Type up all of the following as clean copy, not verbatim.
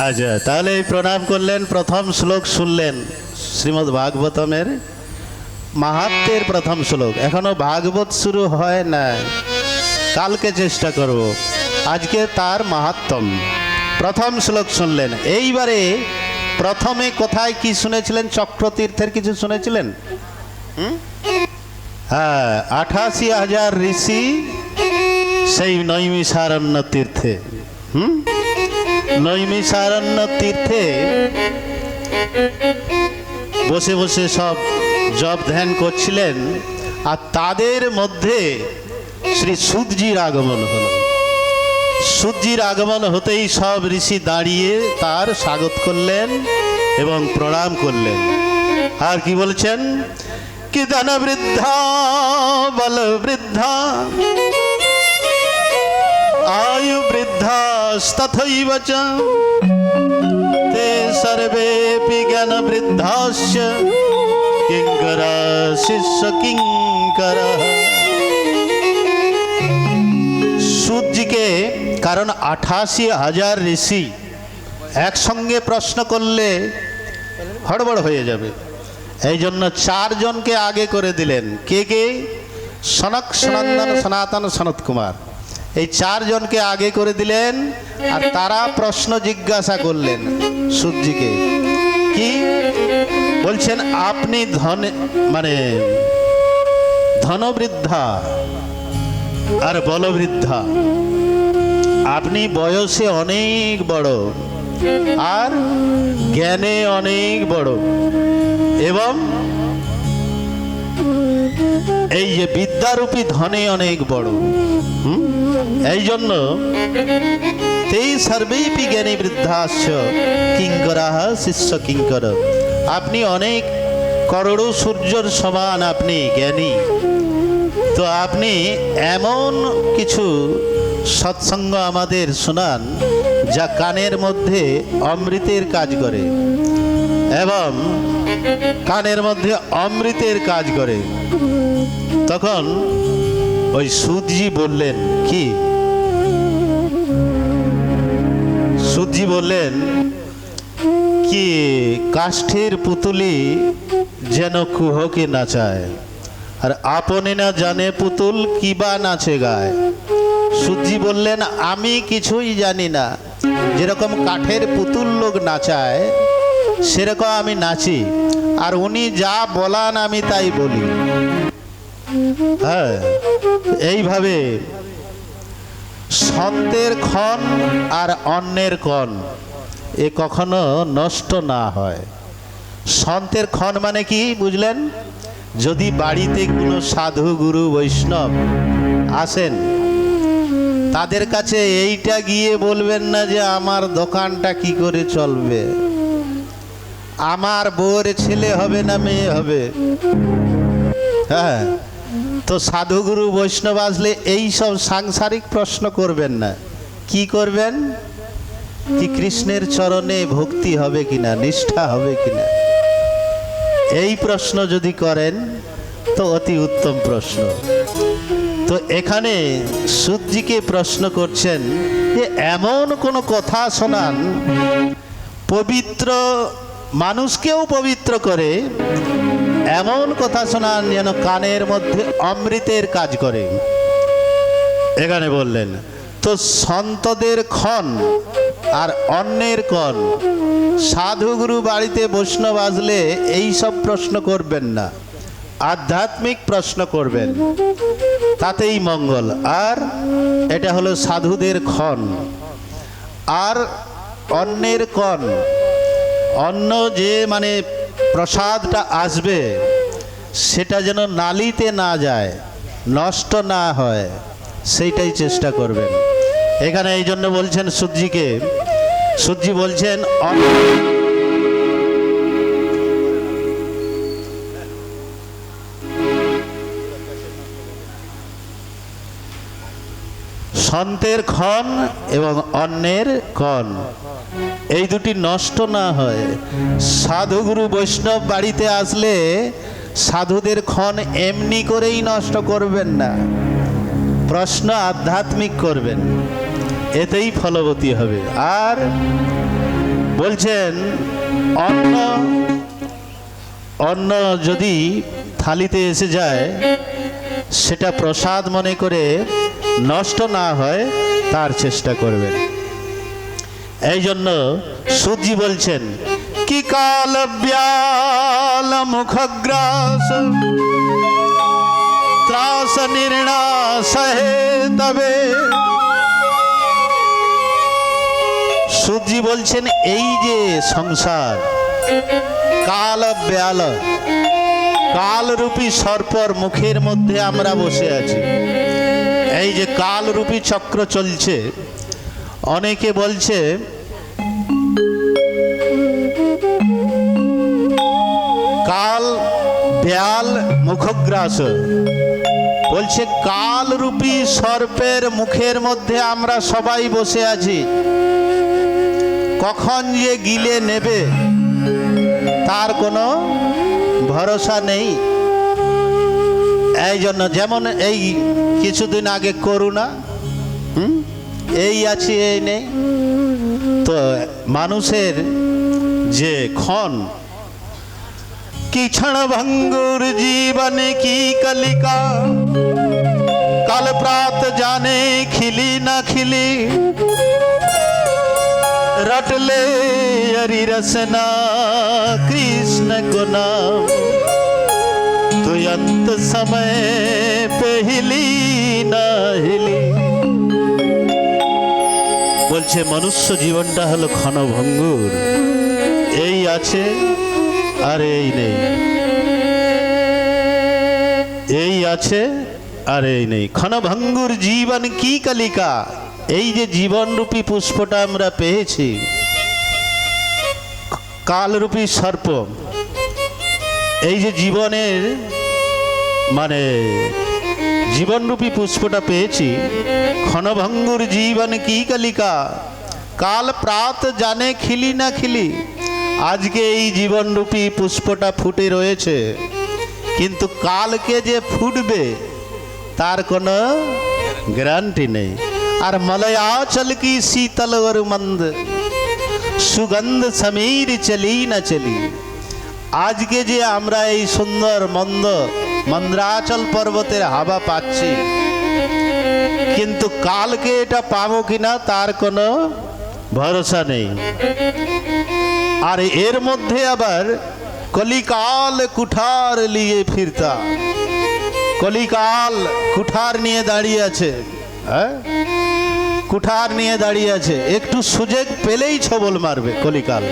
আচ্ছা, তাহলে এই প্রণাম করলেন, প্রথম শ্লোক শুনলেন শ্রীমদ্ ভাগবতমের মাহাত্ম্যের প্রথম শ্লোক। এখনো ভাগবত শুরু হয় না, কালকে চেষ্টা করব। আজকে তার মাহাত্ম্য প্রথম শ্লোক শুনলেন। এইবারে প্রথমে কোথায় কি শুনেছিলেন? চক্রতীর্থের কিছু শুনেছিলেন? হ্যাঁ, 88,000 ঋষি সেই নৈমিষারণ্য তীর্থে। নৈমিষারণ্য তীর্থে বসে বসে সব জপ ধ্যান করছিলেন, আর তাদের মধ্যে শ্রী সুতজির আগমন হল। সুতজির আগমন হতেই সব ঋষি দাঁড়িয়ে তার স্বাগত করলেন এবং প্রণাম করলেন। আর কি বলছেন? কি ধন বৃদ্ধা বল বৃদ্ধা आयु वृद्धास्तथैव च ते सर्वेऽपि ज्ञान वृद्धाश्च किङ्करा शिष्य किङ्करः। सूतजीকে কারণ 88,000 ঋষি একসঙ্গে প্রশ্ন করলে হড়বড় হয়ে যাবে, এই জন্য 4 জনকে আগে করে দিলেন। কে কে? সনক, সনন্দন, সনাতন, সনত কুমার, এই 4 জনকে আগে করে দিলেন। আর তারা প্রশ্ন জিজ্ঞাসা করলেন সুতজিকে। কি বলছেন? আপনি ধনবৃদ্ধা আর বলবৃদ্ধা, আপনি বয়সে অনেক বড় আর জ্ঞানে অনেক বড়, এবং এই যে বিদ্যারূপী ধনে অনেক বড়। এই জন্য তেই সর্বেপি জ্ঞানী বৃদ্ধাশ্চ কিঙ্করাঃ শিষ্য কিঙ্কর। আপনি অনেক করোড় সূর্যর সমান আপনি জ্ঞানী, তো আপনি এমন কিছু সৎসঙ্গ আমাদের শোনান যা কানের মধ্যে অমৃতের কাজ করে, এবং কানের মধ্যে অমৃতের কাজ করে। তখন ওই সুতজি বললেন কি? সুতজি বললেন কি, কাষ্ঠের পুতুলি যেন কুহকে নাচায়, আর আপনি না জানে পুতুল কিবা নাচে গায়। সুতজি বললেন, আমি কিছুই জানি না, যেরকম কাঠের পুতুল লোক নাচায় সেরকম আমি নাচি, আর উনি যা বলান আমি তাই বলি। হ্যাঁ, এইভাবে সন্তের ক্ষণ আর অন্যের কণ এ কখনো নষ্ট না হয়। সন্তের ক্ষণ মানে কি বুঝলেন? যদি বাড়িতে কোনো সাধু গুরু বৈষ্ণব আসেন, তাদের কাছে এইটা গিয়ে বলবেন না যে আমার দোকানটা কি করে চলবে, আমার বউয়ের ছেলে হবে না মেয়ে হবে। হ্যাঁ, তো সাধুগুরু বৈষ্ণব আসলে এই সব সাংসারিক প্রশ্ন করবেন না। কি করবেন? কি কৃষ্ণের চরণে ভক্তি হবে কিনা, নিষ্ঠা হবে কিনা, এই প্রশ্ন যদি করেন তো অতি উত্তম প্রশ্ন। তো এখানে সুতজিকে প্রশ্ন করছেন যে এমন কোনো কথা শোনান পবিত্র মানুষকেও পবিত্র করে, এমন কথা শোনান যেন কানের মধ্যে অমৃতের কাজ করে। এখানে বললেন তো সন্তদের ক্ষণ আর অন্যের কণ, সাধুগুরু বাড়িতে বৈষ্ণব আসলে এই সব প্রশ্ন করবেন না, আধ্যাত্মিক প্রশ্ন করবেন, তাতেই মঙ্গল। আর এটা হলো সাধুদের ক্ষণ। আর অন্যের কণ, অন্য যে মানে প্রসাদটা আসবে সেটা যেন নালিতে না যায়, নষ্ট না হয়, সেইটাই চেষ্টা করবেন। এখানে এই জন্য বলছেন সুতজিকে, সুতজি বলছেন সন্তের ক্ষণ এবং অন্যের কণ এই দুটি নষ্ট না হয়। সাধুগুরু বৈষ্ণব বাড়িতে আসলে সাধুদের ক্ষণ এমনি করেই নষ্ট করবেন না, প্রশ্ন আধ্যাত্মিক করবেন, এতেই ফলবতী হবে। আর বলছেন অন্ন অন্ন যদি থালিতে এসে যায় সেটা প্রসাদ মনে করে নষ্ট না হয় তার চেষ্টা করবেন। এই জন্য সুজি বলছেন কি কাল ব্যাল মুখগ্রাস ত্রাস নির্ণাস হে তবে। সুজি বলছেন এই যে সংসার কাল ব্যাল, কালরূপী সর্পর মুখের মধ্যে আমরা বসে আছি। এই যে কালরূপী চক্র চলছে, অনেকে বলছে কাল ব্যাল মুখগ্রাস, বলছে কালরূপী সর্পের মুখের মধ্যে আমরা সবাই বসে আছি, কখন যে গিলে নেবে তার কোনো ভরসা নেই। এই জন্য যেমন এই কিছুদিন আগে করোনা, এই আছে এই নেই, তো মানুষের যে ক্ষণ কি क्षण भंगुर जीवन की कलिका काल प्रात जाने खिली न खिली रट ले हरि रसना कृष्ण को नाम तो अंत समय पे हिली ना हिली। বলছে মনুষ্য জীবনটা হলো ক্ষণভঙ্গুর, এই আছে আর এই নেই, এই আছে আর এই নেই। ক্ষণভঙ্গুর জীবন কি কালিকা, এই যে জীবনরূপী পুষ্পটা আমরা পেয়েছি, কালরূপী সর্প, এই যে জীবনের মানে জীবনরূপী পুষ্পটা পেয়েছি, ক্ষণভঙ্গুর জীবন কি কালিকা কাল প্রাত জানে খিলি না খিলি। আজকে এই জীবনরূপী পুষ্পটা ফুটে রয়েছে, কিন্তু কালকে যে ফুটবে তার কোনো গ্যারান্টি নেই। আর মলয়াচল কি শীতল और मंद সুগন্ধ সমীর চলি না চলি। আজকে যে আমরা এই সুন্দর মন্দ্রাচল পর্বতের হাওয়া পাচ্ছি, কিন্তু কালকে এটা পাবো কিনা তার কোনো ভরসা নেই। আর এর মধ্যে আবার কলিকাল কুঠার নিয়ে ফিরতা, কলিকাল কুঠার নিয়ে দাঁড়িয়ে আছে, কুঠার নিয়ে দাঁড়িয়ে আছে, একটু সুযোগ পেলেই ছবল মারবে কলিকাল।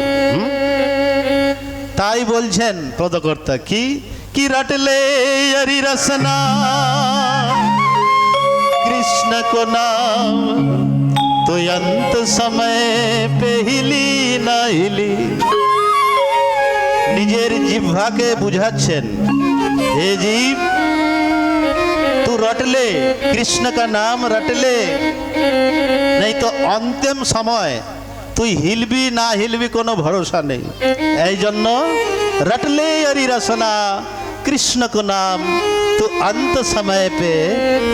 তাই বলছেন পদকর্তা কি কি রটলে হরি রসনা কৃষ্ণ কো নাম তো অন্ত সময় পে হিলি না হিলি। নিজের জিহ্বাকে বুঝাচ্ছেন, হে জীব तू रट ले कृष्ण का नाम रट ले, नहीं तो अंतिम समय তুই হিলবি না হিলবি কোনো ভরসা নেই। এই জন্য রটলে হরি রসনা কৃষ্ণ কো নাম তো অন্ত সময় পে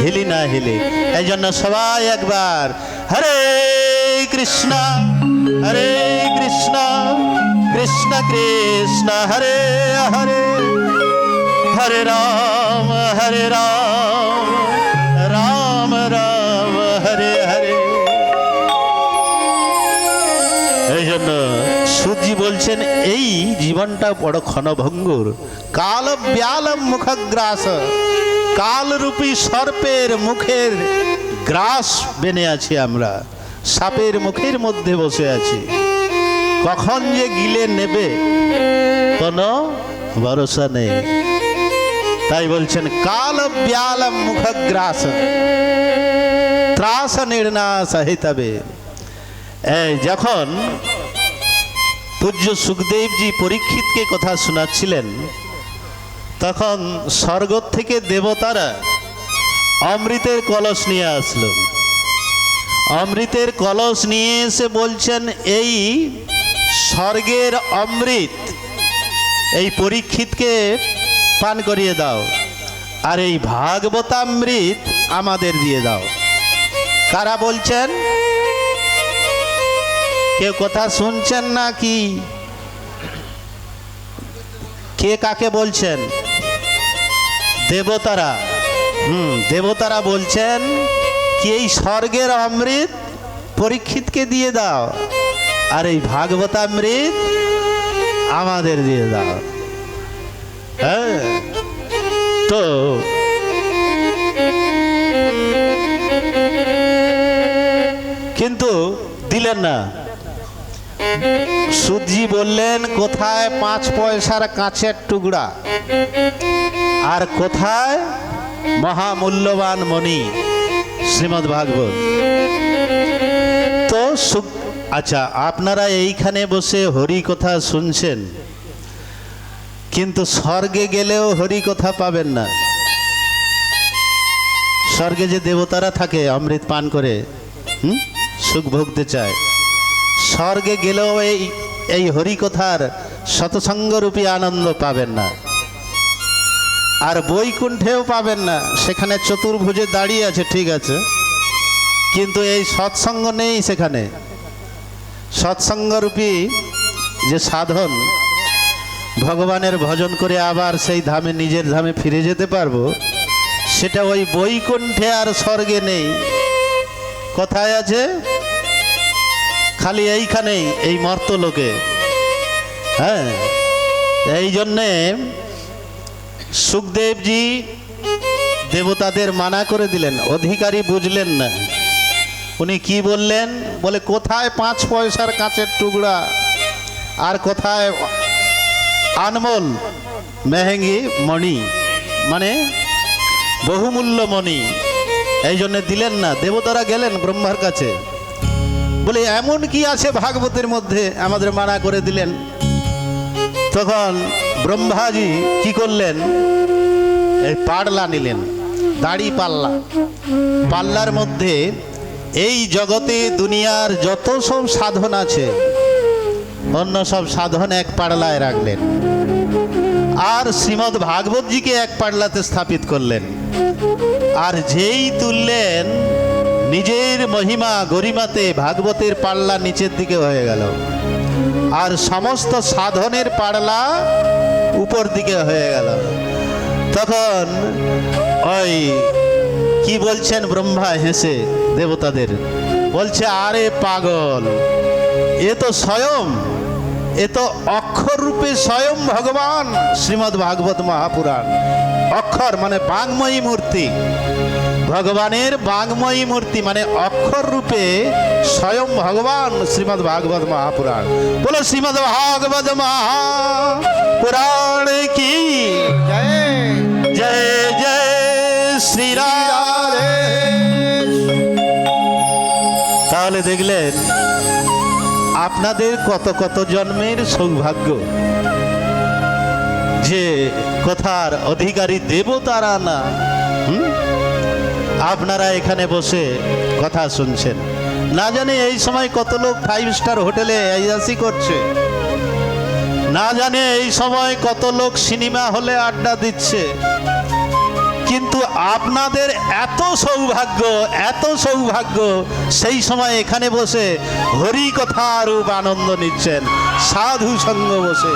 হিলি না হিলি। এই জন্য সবাই একবার হরে কৃষ্ণ কৃষ্ণ কৃষ্ণ হরে হরে হরে রাম রাম রাম হরে হরে। এই জন্য সুজি বলছেন এই জীবনটা বড় ক্ষণভঙ্গুর। কাল ব্যালম মুখগ্রাস, কালরূপী সর্পের মুখের গ্রাস বেনে আছি আমরা, সাপের মুখের মধ্যে বসে আছি, কখন যে গিলে নেবে কোনো ভরসা নেই। তাই বলছেন কাল ব্যালম মুখগ্রাস ত্রাস নির্ণাস হিতবে। এই যখন পূজ্য সুখদেবজি পরীক্ষিতকে কথা শোনাচ্ছিলেন, তখন স্বর্গ থেকে দেবতারা অমৃতের কলস নিয়ে আসলো। অমৃতের কলস নিয়ে এসে বলছেন এই স্বর্গের অমৃত এই পরীক্ষিতকে পান করিয়ে দাও, আর এই ভাগবতামৃত আমাদের দিয়ে দাও। কারা বলছেন? কেউ কথা শুনছেন না কি? কে কাকে বলছেন? দেবতারা। দেবতারা বলছেন কি এই স্বর্গের অমৃত পরীক্ষিতকে দিয়ে দাও, আর এই ভাগবতামৃত আমাদের দিয়ে দাও। হ্যাঁ, তো কিন্তু দিলেন না। সুজি বললেন কোথায় 5 পয়সার কাঁচের টুকরা, আর কোথায় মহামূল্যবান মণি শ্রীমদ্ ভাগবত। তো আচ্ছা, আপনারা এইখানে বসে হরি কথা শুনছেন, কিন্তু স্বর্গে গেলেও হরি কথা পাবেন না। স্বর্গে যে দেবতারা থাকে অমৃত পান করে সুখ ভোগতে চায়, স্বর্গে গেলেও এই হরি কথার সৎসঙ্গরূপী আনন্দ পাবেন না। আর বৈকুণ্ঠেও পাবেন না, সেখানে চতুর্ভুজে দাঁড়িয়ে আছে ঠিক আছে, কিন্তু এই সৎসঙ্গ নেই সেখানে। সৎসঙ্গরূপী যে সাধন, ভগবানের ভজন করে আবার সেই ধামে, নিজের ধামে ফিরে যেতে পারবো, সেটা ওই বৈকুণ্ঠে আর স্বর্গে নেই। কোথায় আছে? খালি এইখানেই, এই মর্তলোকে। হ্যাঁ, এই জন্যে সুখদেবজি দেবতাদের মানা করে দিলেন, অধিকারী বুঝলেন না। উনি কি বললেন? বলে কোথায় 5 পয়সার কাঁচের টুকরা, আর কোথায় আনমোল মেহেঙ্গি মণি, মানে বহুমূল্য মণি। এই জন্য দিলেন না। দেবতারা গেলেন ব্রহ্মার কাছে, বলে এমন কি আছে ভাগবতের মধ্যে, আমাদের মানা করে দিলেন। তখন ব্রহ্মাজি কি করলেন? এই পাল্লা নিলেন, দাড়ি পাল্লা। পাল্লার মধ্যে এই জগতে দুনিয়ার যত সব সাধন আছে, অন্য সব সাধন এক পাল্লায় রাখলেন, আর শ্রীমদ্ ভাগবতজিকে এক পাল্লাতে স্থাপিত করলেন। আর যেই তুললেন, নিজের মহিমা গরিমাতে ভাগবতের পাল্লা নিচের দিকে হয়ে গেল, আর সমস্ত সাধনের পাল্লা উপর দিকে হয়ে গেল। তখন ওই কি বলছেন ব্রহ্মা হেসে দেবতাদের, বলছে আরে পাগল, এ তো স্বয়ং, এ তো অক্ষর রূপে স্বয়ং ভগবান শ্রীমদ্ ভাগবত মহাপুরাণ। অক্ষর মানে বাংময়ী মূর্তি, ভগবানের বাংময়ী মূর্তি মানে অক্ষর রূপে স্বয়ং ভগবান শ্রীমদ্ ভাগবত মহাপুরাণ। বলো শ্রীমদ্ ভাগবত মহাপুরাণ কি জয় জয় জয় শ্রীরাম। তাহলে দেখলেন আপনাদের কত কত জন্মের সৌভাগ্য যে কথার অধিকারী দেবতারা না, আপনারা এখানে বসে কথা শুনছেন। না জানে এই সময় কত লোক 5 স্টার হোটেলে আইয়াসি করছে, না জানে এই সময় কত লোক সিনেমা হলে আড্ডা দিচ্ছে, কিন্তু আপনাদের এত সৌভাগ্য, এত সৌভাগ্য, সেই সময় এখানে বসে হরি কথা রূপ আনন্দ নিচ্ছেন সাধু সঙ্গ বসে।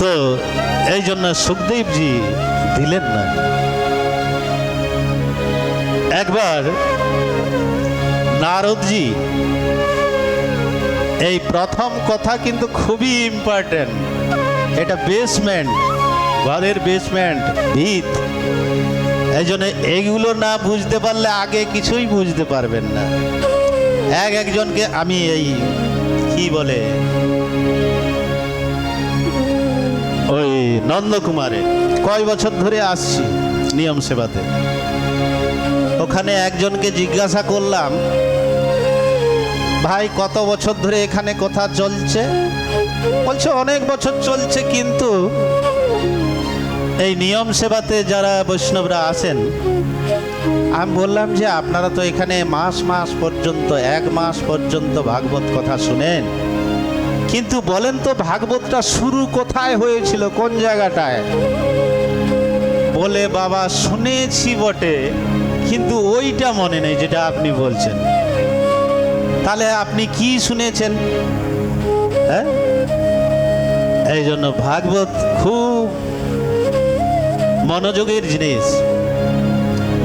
তো এই জন্য সুখদেবজি দিলেন না। একবার নারদজি, এই প্রথম কথা কিন্তু খুবই ইম্পর্টেন্ট, এটা বেসমেন্ট, ঘরের বেসমেন্ট, ভিত। এই জন্য এইগুলো না বুঝতে পারলে আগে কিছুই বুঝতে পারবেন না। একজনকে আমি এই কি বলে ওই নন্দকুমারে কয় বছর ধরে আসছি নিয়ম সেবাতে, ওখানে একজনকে জিজ্ঞাসা করলাম, ভাই কত বছর ধরে এখানে কথা চলছে? বলছে অনেক বছর চলছে, কিন্তু এই নিয়ম সেবাতে যারা বৈষ্ণবরা আসেন, আমি বললাম যে আপনারা তো এখানে মাস মাস পর্যন্ত, 1 মাস পর্যন্ত ভাগবত কথা শুনেন, কিন্তু বলেন তো ভাগবতটা শুরু কোথায় হয়েছিল, কোন জায়গাটায়? বলে বাবা শুনেছি বটে, কিন্তু ওইটা মনে নেই যেটা আপনি বলছেন। তাহলে আপনি কি শুনেছেন? হ্যাঁ, এই জন্য ভাগবত খুব মনোযোগের জিনিস।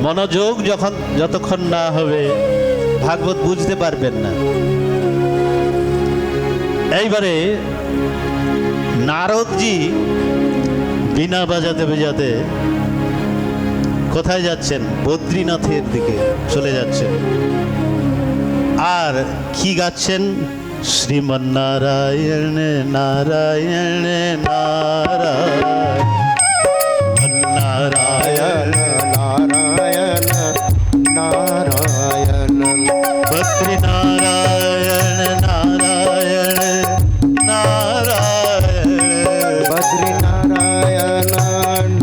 মনোযোগ যতক্ষণ না হবে ভাগবত বুঝতে পারবেন না। এইবারে নারদজি বীণা বাজাতে বাজাতে কোথায় যাচ্ছেন? বদ্রীনাথের দিকে চলে যাচ্ছেন। আর কি গাচ্ছেন? শ্রীমন্নারায়ণ নারায়ণ নারায়ণ নারায়ণ নারায়ণ নারায়ণ বদ্রী নারায়ণ নারায়ণ নারায়ণ বদ্রী নারায়ণ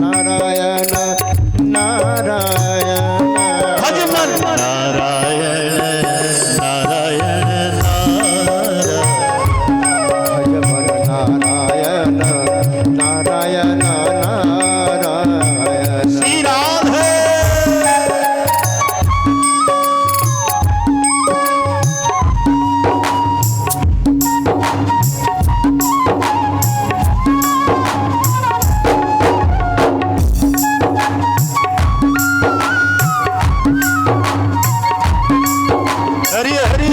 নারায়ণ নারায়ণ ভজমন নারায়ণ নারায়ণ ভজমন নারায়ণ নারায়ণ নারায়ণ শ্রী রাধে। হরি হরি।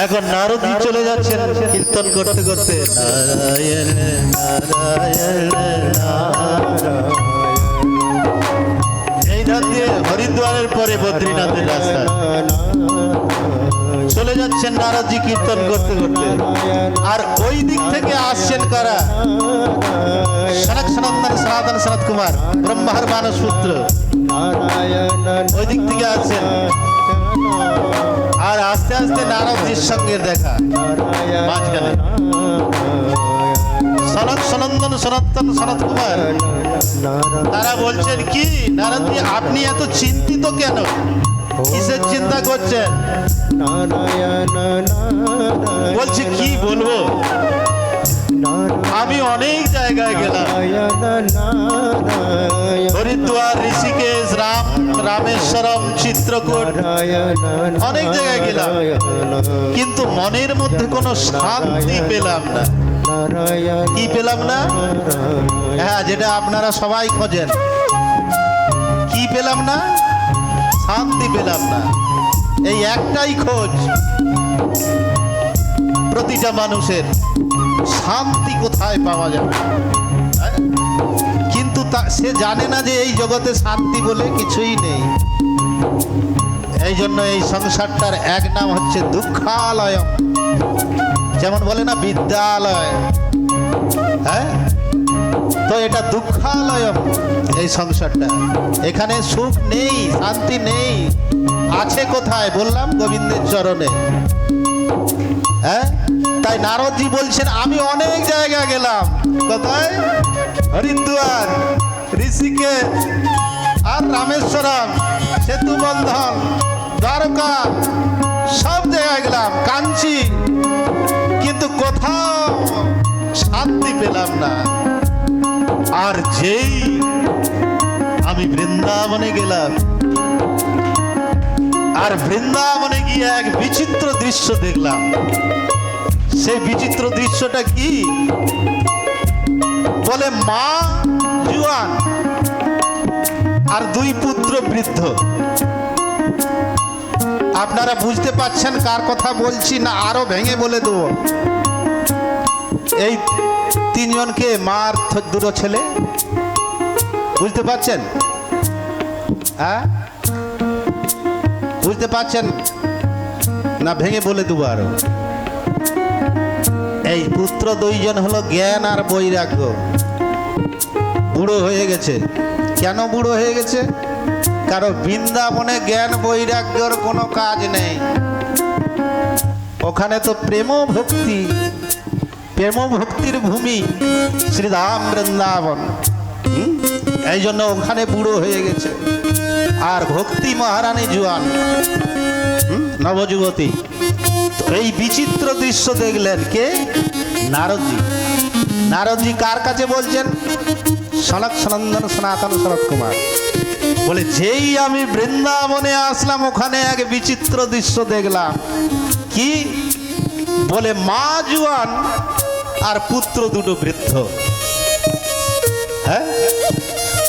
এখন নারদজি চলে যাচ্ছেন কীর্তন করতে করতে নারায়ণ নারায়ণ নারায়ণ। এই ধার দিয়ে হরিদ্বারের পরে বদ্রীনাথের রাস্তা চলে যাচ্ছেন নারদজি কীর্তন করতে করতে। আর ওই দিক থেকে আসছেন কারা? সনক সনন্দন সনাতন সনত কুমার ব্রহ্মার মানস পুত্র ওই দিক থেকে আসছেন। আর আস্তে আস্তে নারদজির সঙ্গে দেখা মাঝখানে। সনক সনন্দন সনাতন সনত কুমার তারা বলছেন কি, নারদজি আপনি এত চিন্তিত কেন? কিসের চিন্তা করছেন? বলছে কি বলবো, আমি অনেক জায়গায় গেলাম, হরিদ্বার, ঋষিকেশ, রামেশ্বরম, চিত্রকূট, অনেক জায়গায় গেলাম, কিন্তু মনের মধ্যে কোনো শান্তি পেলাম না। কি পেলাম না? হ্যাঁ, যেটা আপনারা সবাই খোঁজেন। কি পেলাম না? শান্তি পেলাম না। এই একটাই খোঁজ প্রতিটা মানুষের, শান্তি কোথায় পাওয়া যাবে। কিন্তু সে জানে না যে এই জগতে শান্তি বলে কিছুই নেই। এই জন্য এই সংসারটার এক নাম হচ্ছে দুঃখালয়। যেমন বলে না বিদ্যালয়, হ্যাঁ, তো এটা দুঃখালয় এই সংসারটা। এখানে সুখ নেই, শান্তি নেই। আছে কোথায়? বললাম গোবিন্দের চরণে। হ্যাঁ, তাই নারদজি বলছেন আমি অনেক জায়গায় গেলাম। কোথায়? হরিদ্বার, ঋষিকেশ আর রামেশ্বরম, সেতু বন্ধন, দ্বারকা, সব জায়গায় গেলাম, কাঞ্চি, কিন্তু কোথাও শান্তি পেলাম না। আর যেই আমি বৃন্দাবনে গেলাম, আর বৃন্দাবনে গিয়ে এক বিচিত্র দৃশ্য দেখলাম। সেই বিচিত্র দৃশ্যটা কি? বলে মা জুয়ান আর দুই পুত্র বৃদ্ধ। আপনারা বুঝতে পারছেন কার কথা বলছি না আরো ভেঙে বলে দেবো? এই তিনজনকে, মার দুটো ছেলে, বুঝতে পারছেন? হ্যাঁ, বুঝতে পারছেন না? ভেঙে বলে দেবো আরো। এই পুত্র দুইজন হলো জ্ঞান আর বৈরাগ্য। বুড়ো হয়ে গেছে। কেন বুড়ো হয়ে গেছে? কারণ বৃন্দাবনে জ্ঞান বৈরাগ্যর কোনো কাজ নেই। ওখানে তো প্রেম ভক্তি, প্রেম ভক্তির ভূমি শ্রীধাম বৃন্দাবন। এই জন্য ওখানে বুড়ো হয়ে গেছে। আর ভক্তি মহারানী জুয়ান, নবযুবতী। তো এই বিচিত্র দৃশ্য দেখলেন কে? নারদজি। নারদজি কার কাছে বলছেন? সনক সনন্দন সনাতন শরৎ কুমার। বলে যেই আমি বৃন্দাবনে আসলাম ওখানে এক বিচিত্র দৃশ্য দেখলাম। কি? বলে মা জুয়ান আর পুত্র দুটো বৃদ্ধ। হ্যাঁ,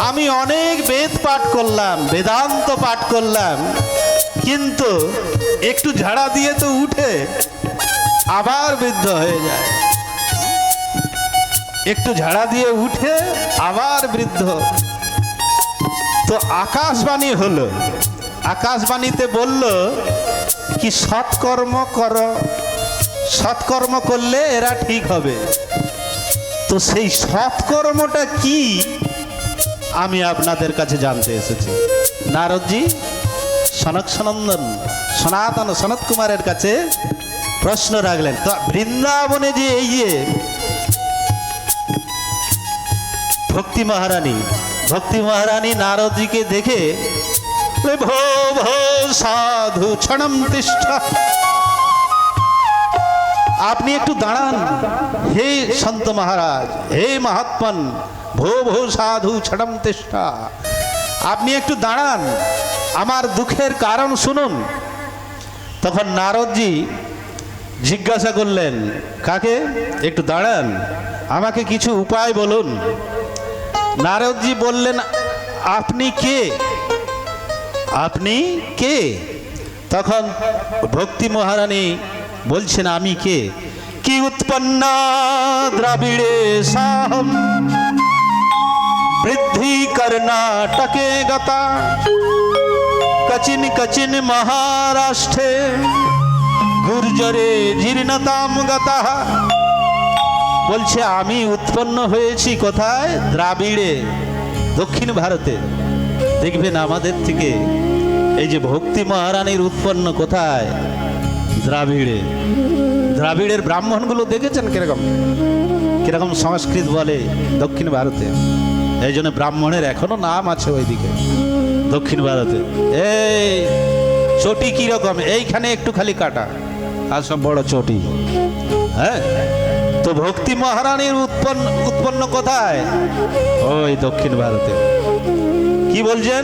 আমি অনেক বেদ পাঠ করলাম, বেদান্ত পাঠ করলাম, কিন্তু একটু ঝাড়া দিয়ে তো উঠে আবার বৃদ্ধ হয়ে যায়। একটু ঝাড়া দিয়ে উঠে আবার বৃদ্ধ। তো আকাশবাণী হলো, আকাশবাণীতে বলল কি সৎকর্ম করো, সৎকর্ম করলে এরা ঠিক হবে। তো সেই সৎকর্মটা কি আমি আপনাদের কাছে জানতে এসেছি। নারদজি সনক সনন্দন সনাতন সনত কুমারের কাছে প্রশ্ন রাখলেন। তো বৃন্দাবনে যে এই যে ভক্তি মহারানী নারদজিকে দেখে ভো ভো সাধু ক্ষণম তিষ্ঠ, আপনি একটু দাঁড়ান হে সন্ত মহারাজ, হে মহাত্মন, ভো ভো সাধু ক্ষণম তিষ্ঠ, আপনি একটু দাঁড়ান, আমার দুঃখের কারণ শুনুন। তখন নারদজি জিজ্ঞাসা করলেন, কাকে? একটু দাঁড়ান, আমাকে কিছু উপায় বলুন। নারদজি বললেন, আপনি কে? আপনি কে? তখন ভক্তি মহারানী বলছেন, আমি কে? কি উৎপন্না দ্রাবিড়ে সাহম বৃদ্ধি কর্ণাটকে গতা কচিন কচিন মহারাষ্ট্রে গুর্জরে জীর্ণতাম গতা। বলছে আমি উৎপন্ন হয়েছি কোথায়? দ্রাবিড়ে, দক্ষিণ ভারতে। দেখবেন আমাদের থেকে এই যে ভক্তি মহারানীর উৎপন্ন কোথায়? দ্রাবিড়ে। দ্রাবিড়ের ব্রাহ্মণগুলো দেখেছেন কিরকম কিরকম সংস্কৃত বলে দক্ষিণ ভারতে। এই জন্য ব্রাহ্মণের এখনো নাম আছে ওইদিকে দক্ষিণ ভারতে। এই চটি কিরকম, এইখানে একটু খালি কাটা আর সব বড় চটি। হ্যাঁ, তো ভক্তি মহারানীর উৎপন্ন কোথায়? ওই দক্ষিণ ভারতে। কি বলছেন?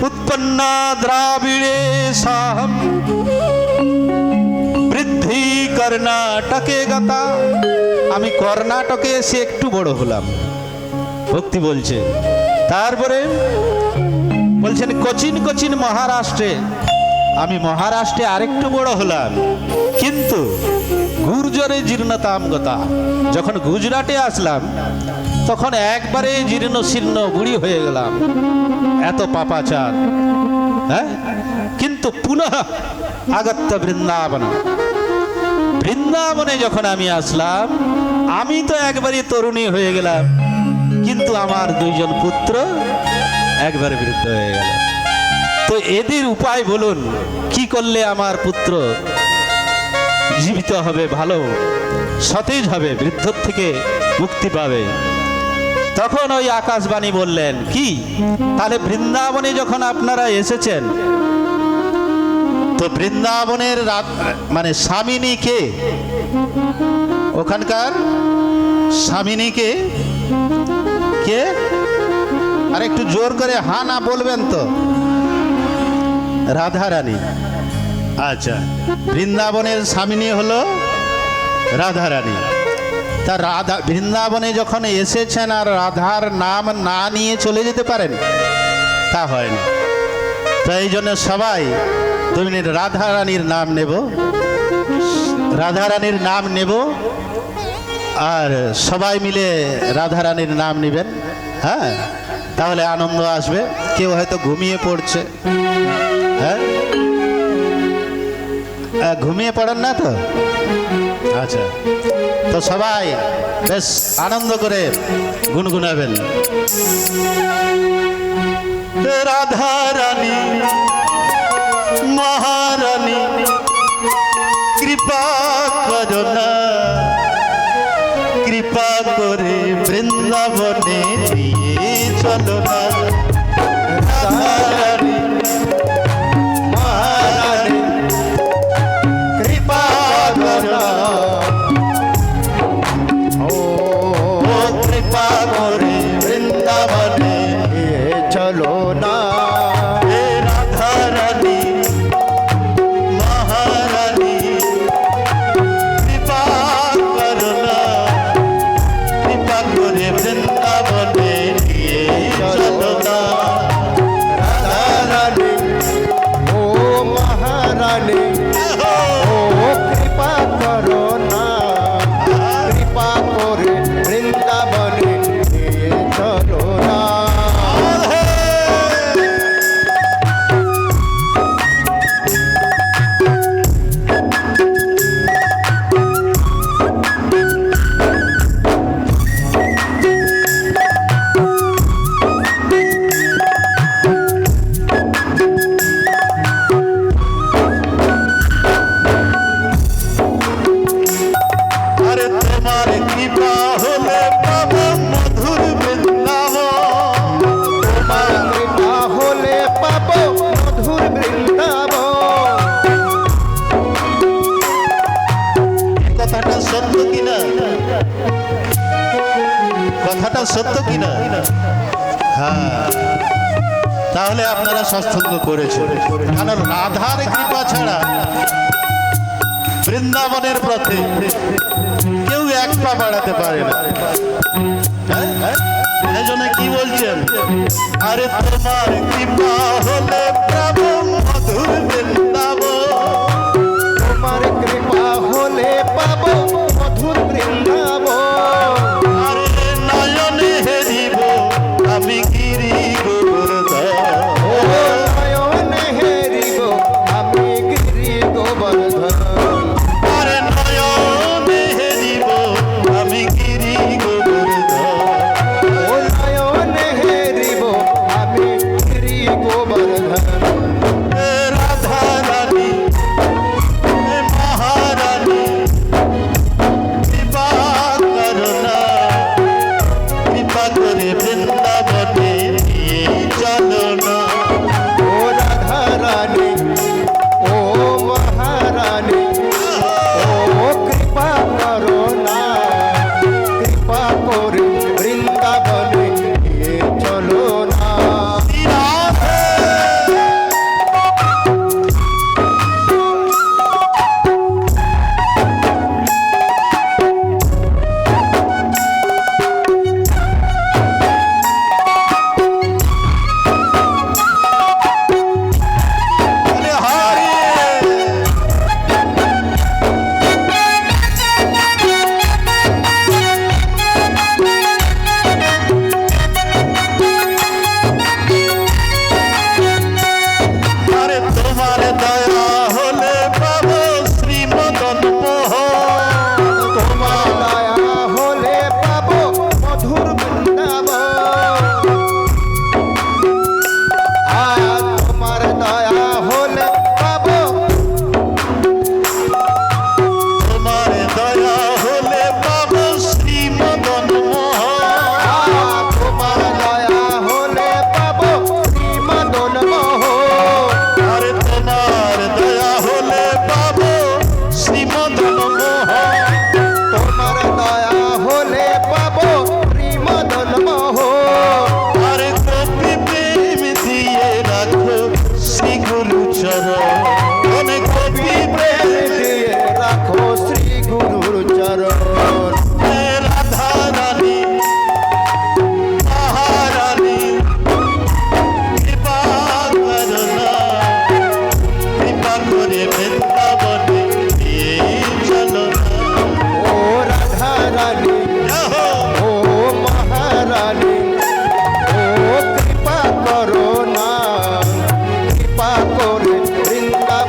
উৎপন্না দ্রাবিড়ে সাহম বৃদ্ধি কর্ণাটকে গতা। আমি কর্ণাটকে এসে একটু বড় হলাম, ভক্তি বলছে। তারপরে বলছেন কচিন কচিন মহারাষ্ট্রে, আমি মহারাষ্ট্রে আরেকটু বড় হলাম, কিন্তু গুর্জরে জীর্ণতাম গতা। যখন গুজরাটে আসলাম তখন একবারে জীর্ণ শীর্ণ বুড়ি হয়ে গেলাম, এত পাপাচার। হ্যাঁ, কিন্তু পুনঃ আগত্য বৃন্দাবন, বৃন্দাবনে যখন আমি আসলাম আমি তো একবারে তরুণী হয়ে গেলাম, কিন্তু আমার দুইজন পুত্র একবারে বৃদ্ধ হয়ে গেল। তো এদের উপায় বলুন, কি করলে আমার পুত্র জীবিত হবে, ভালো সতেজ হবে, বৃদ্ধর থেকে মুক্তি পাবে? তখন ওই আকাশবাণী বললেন, কি তাহলে বৃন্দাবনে যখন আপনারা এসেছেন, তো বৃন্দাবনের মানে স্বামিনী কে? ওখানকার স্বামিনী কে? কে? আর একটু জোর করে হা না বলবেন তো। রাধারানী। আচ্ছা, বৃন্দাবনের স্বামিনী হলো রাধারানী। তা রাধা বৃন্দাবনে যখন এসেছেন আর রাধার নাম না নিয়ে চলে যেতে পারেন? তা হয় না। তো এই জন্য সবাই 2 মিনিট রাধারানীর নাম নেব, রাধারানীর নাম নেব, আর সবাই মিলে রাধারানীর নাম নেবেন। হ্যাঁ, তাহলে আনন্দ আসবে। কেউ হয়তো ঘুমিয়ে পড়ছে। হ্যাঁ, ঘুমিয়ে পড়েন না তো? আচ্ছা, তো সবাই বেশ আনন্দ করে গুনগুনাবেন। রাধারানী মহারানী কৃপা করো না, কৃপা করে বৃন্দাবনে নিয়ে চলো না। রাধারানী পাবো মধুর বৃন্দাবন। কথাটা সত্য কিনা? কথাটা সত্য কিনা? হ্যাঁ, তাহলে আপনারা সৎসঙ্গ করেছেন। কারণ রাধার কৃপা ছাড়া বৃন্দাবনের পথে কেউ এক পা বাড়াতে পারে না। হ্যাঁ? এই জন্য কি বলছেন? আরে তোমার কৃপা হলে প্রভু মধুর বৃন্দাবন। তোমার কৃপা হলে পাবো মধুর বৃন্দাবন। আরে নয়নে হেরিব আমি গিরি গোবর্ধন। ও নয়নে হেরিব আমি গিরি গোবর্ধন। আরে নয়নে হেরিব আমি গিরি গোবর্ধন। ও নয়নে হেরিব আমি গিরি গোবর্ধন। এ রাধা রানী, এ মহারানী, কৃপা করুণা, কৃপা করে বৃন্দাবনে নিয়ে চলো না। ও রাধা রানী, ও মহারানী, ও কৃপা করো না, কৃপা করে বৃন্দাবনে নিয়ে চলো না। রাধে বলে হরি। আরে তোমার দয়া হলে পাবো শ্রীমদন মোহন। তোমার দয়া হলে পাবো মধুর বৃন্দাবন। আর তোমার দয়া হলে পাবো, তোমার দয়া হলে পাবো শ্রীমদন মোহন। আর তোমার দয়া হলে পাবো শ্রীমদন মোহন। আরে তোমার দয়া হলে পাবো শ্রীমদন মোহন। তোমার দয়া হলে পাবো শ্রীমদন মোহন। আরে গোপী প্রেম দিয়ে রাখো শ্রী গুরু চরণ। অনেক গোপী প্রেম দিয়ে রাখো শ্রী গুরুর চরণ। হে রাধা রানী, মহারানী, কৃপা করুণা, কৃপা করে বৃন্দাবনে নিয়ে চলো না। ও রাধা রানী, যাহো। ও মহারানী, ও কৃপা করো না, কৃপা করে বৃন্দাবনে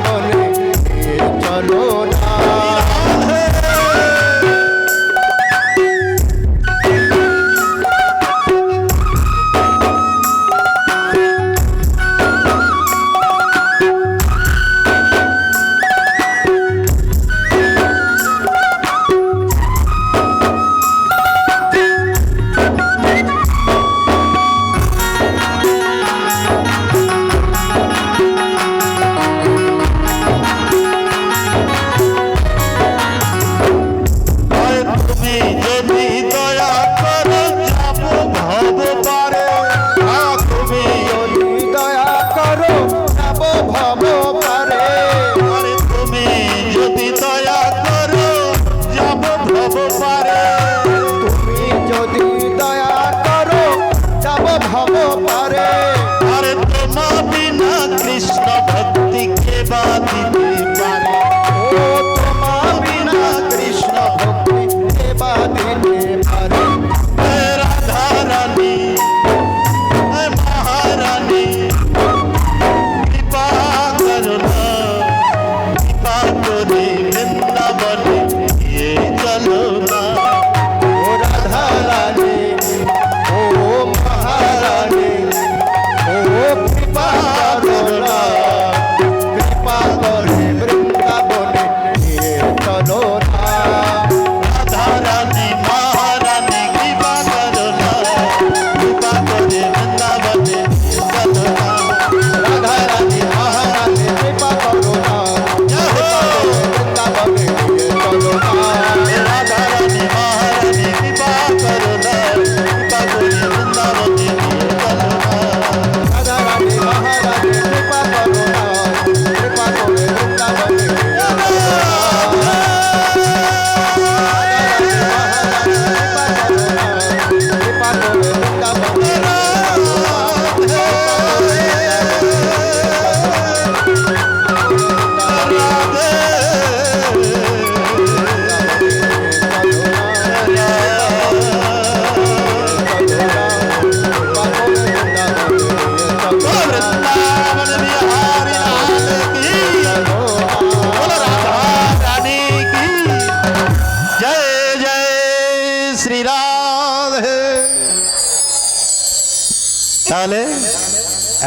তাহলে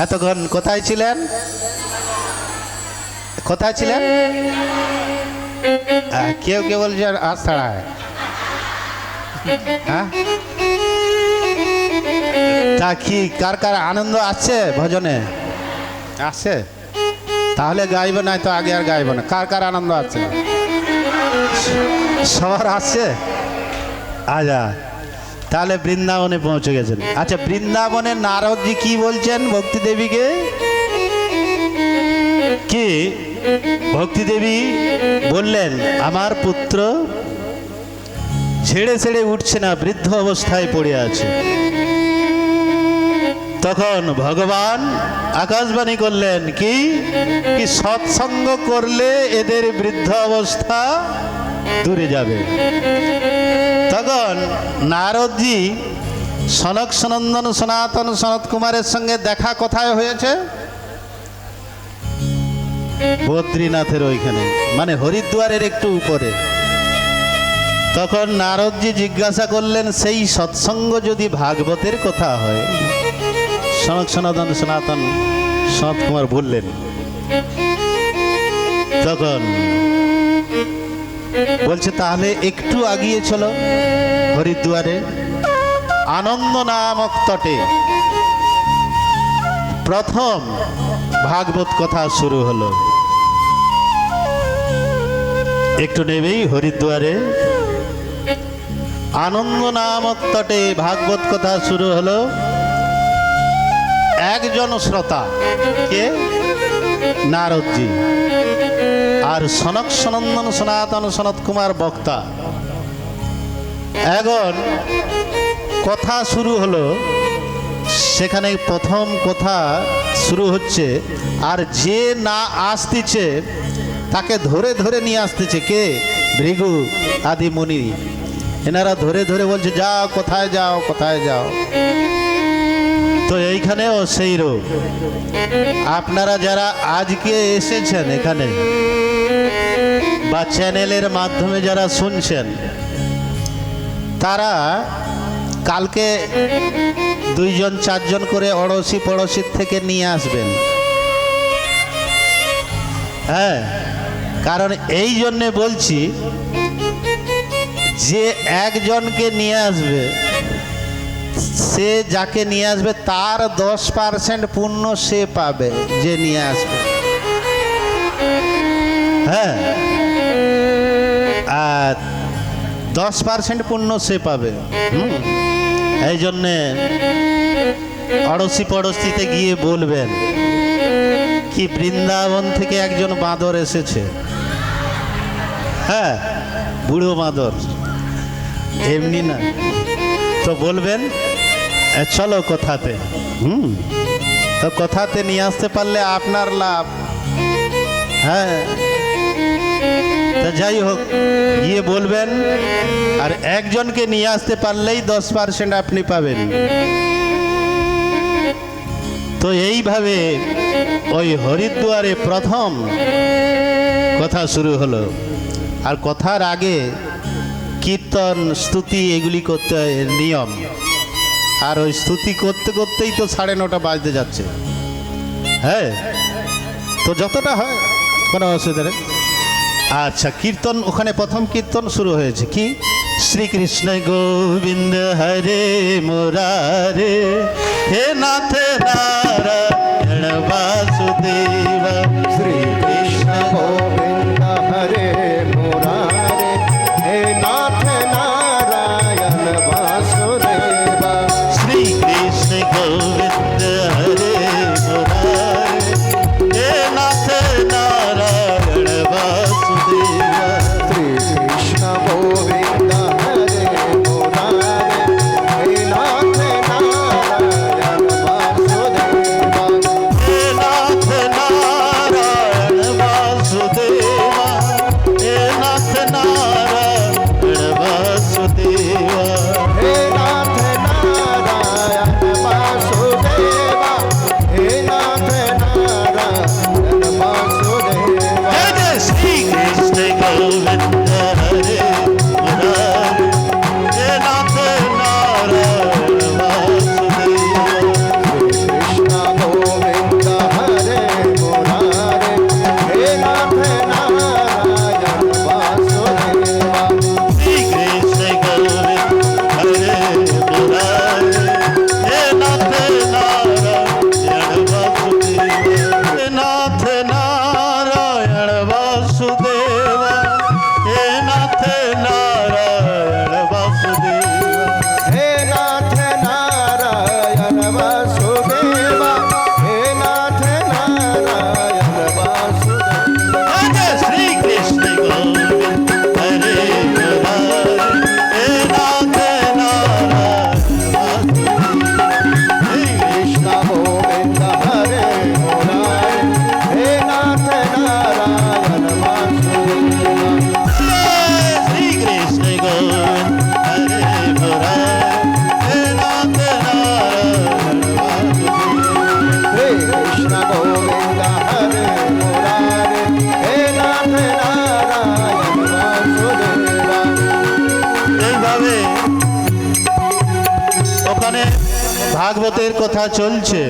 এতক্ষণ কোথায় ছিলেন? কোথায় ছিলেন? কেউ কেউ বলছে আজ ছাড়ায়। হ্যাঁ, তা কি কার কার আনন্দ আছে ভজনে? আছে, তাহলে গাইব, নাই তো আগে আর গাইব না। কার কার আনন্দ আছে? সবার আছে। আচ্ছা, তাহলে বৃন্দাবনে পৌঁছে গেছেন। আচ্ছা, বৃন্দাবনে নারদজি কি বলছেন ভক্তি দেবীকে? কি ভক্তি দেবী বললেন, আমার পুত্র ছেড়ে ছেড়ে উঠছে না, বৃদ্ধ অবস্থায় পড়ে আছে। তখন ভগবান আকাশবাণী করলেন, কি কি সৎসঙ্গ করলে এদের বৃদ্ধ অবস্থা দূরে যাবে। তখন নারদজি সনক সনন্দন সনাতন সনত কুমারের সঙ্গে দেখা কোথায় হয়েছে? বদ্রীনাথের ওইখানে, মানে হরিদ্বারের একটু উপরে। তখন নারদজি জিজ্ঞাসা করলেন, সেই সৎসঙ্গ যদি ভাগবতের কথা হয়? সনক সনাতন সনাতন সনত কুমার বললেন। তখন বলছে, তাহলে একটু আগিয়ে চলো হরিদ্বারে, আনন্দ নামক তটে প্রথম ভাগবত কথা শুরু হলো। একটু নেবেই হরিদ্বারে আনন্দ নামক তটে ভাগবত কথা শুরু হলো। একজন শ্রোতা, কে? নারদজি। আর সনক সনন্দন সনাতন সনত কুমার বক্তা। এখন কথা শুরু হলো, সেখানে প্রথম কথা শুরু হচ্ছে। আর যে না আসতেছে তাকে ধরে ধরে নিয়ে আসতেছে। কে? ভৃগু আদি মুনি। এনারা ধরে ধরে বলছে, যাও, কোথায় যাও, কোথায় যাও। তো এইখানেও সেই রূপ। আপনারা যারা আজকে এসেছেন এখানে বা চ্যানেলের মাধ্যমে যারা শুনছেন, তারা কালকে 2জন 4জন করে অড়শি পড়শির থেকে নিয়ে আসবেন। হ্যাঁ, কারণ এই জন্যে বলছি, যে একজনকে নিয়ে আসবে, সে যাকে নিয়ে আসবে তার 10% পুণ্য সে পাবে, যে নিয়ে আসবে। হ্যাঁ, আর 10% পুণ্য সে পাবে। এই জন্যে অড়শি পড়শিতে গিয়ে বলবেন, কি বৃন্দাবন থেকে একজন বাঁদর এসেছে। হ্যাঁ, বুড়ো বাঁদর, এমনি না। তো বলবেন, চলো কথাতে। তো কথাতে নিয়ে আসতে পারলে আপনার লাভ। হ্যাঁ, তা যাই হোক, গিয়ে বলবেন। আর একজনকে নিয়ে আসতে পারলেই 10% আপনি পাবেন। তো এইভাবে ওই হরিদ্বারে প্রথম কথা শুরু হলো। আর কথার আগে কীর্তন স্তুতি এগুলি করতে হয়, নিয়ম। আর ওই স্তুতি করতে করতেই তো 9:30 বাজতে যাচ্ছে। হ্যাঁ, তো যতটা হয় কোনো অসুবিধা নেই। আচ্ছা, কীর্তন ওখানে প্রথম কীর্তন শুরু হয়েছে। কি? শ্রীকৃষ্ণ গোবিন্দ হরে মুরারে, হে নাথ নারায়ণ বাসুদেব। শ্রীকৃষ্ণ গোবিন্দ হরে মুরারে, হে নাথ নারায়ণ বাসুদেব। শ্রীকৃষ্ণ গোবিন্দ হরে মুরারে, হে নাথ নারায়ণ বাসুদেব। শ্রীকৃষ্ণ গোবিন্দ হরে মুরারে, হে নাথ নারায়ণ বাসুদেব। হে নাথ নারায়ণ গোবিন্দ হরে মুরারে হে নাথ নারায়ণ বাসুদেবা। এইভাবে ওখানে ভাগবতের কথা চলছে।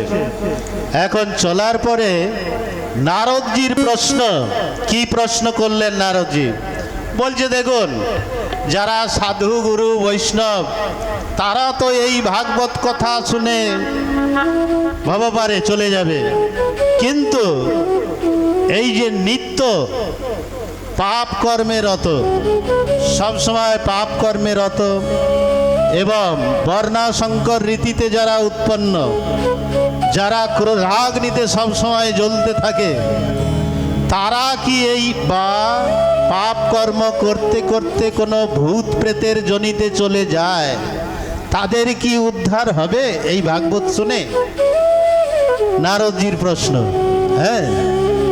এখন চলার পরে নারদজির প্রশ্ন, কি প্রশ্ন করলেন নারদজি? বলছে দেখুন, যারা সাধু গুরু বৈষ্ণব তারা তো এই ভাগবত কথা শুনে ভবপারে চলে যাবে, কিন্তু এই যে নিত্য পাপ কর্মে রত, সবসময় পাপ কর্মে রত এবং বর্ণাশঙ্কর রীতিতে যারা উৎপন্ন, যারা ক্রোধাগ্নিতে সবসময় জ্বলতে থাকে, তারা কি এই বা পাপ কর্ম করতে করতে কোনো ভূত প্রেতের জনিতে চলে যায়, তাদের কি উদ্ধার হবে এই ভাগবত শুনে? নারদজির প্রশ্ন। হ্যাঁ,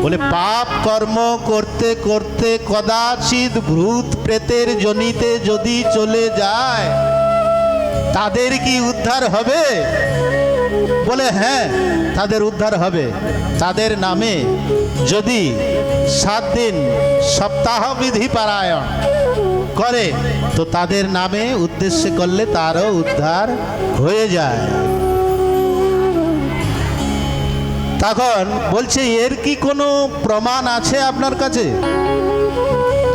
বলে পাপ কর্ম করতে করতে কদাচিৎ ভূত প্রেতের জনিতে যদি চলে যায়, তাদের কি উদ্ধার হবে? বলে হ্যাঁ, তাদের উদ্ধার হবে। তাদের নামে যদি 7 দিন সপ্তাহ বিধি পারায়ণ করে, তো তাদের নামে উদ্দেশ্যে করলে তারও উদ্ধার হয়ে যায়। তখন বলছে, এর কি কোনো প্রমাণ আছে আপনার কাছে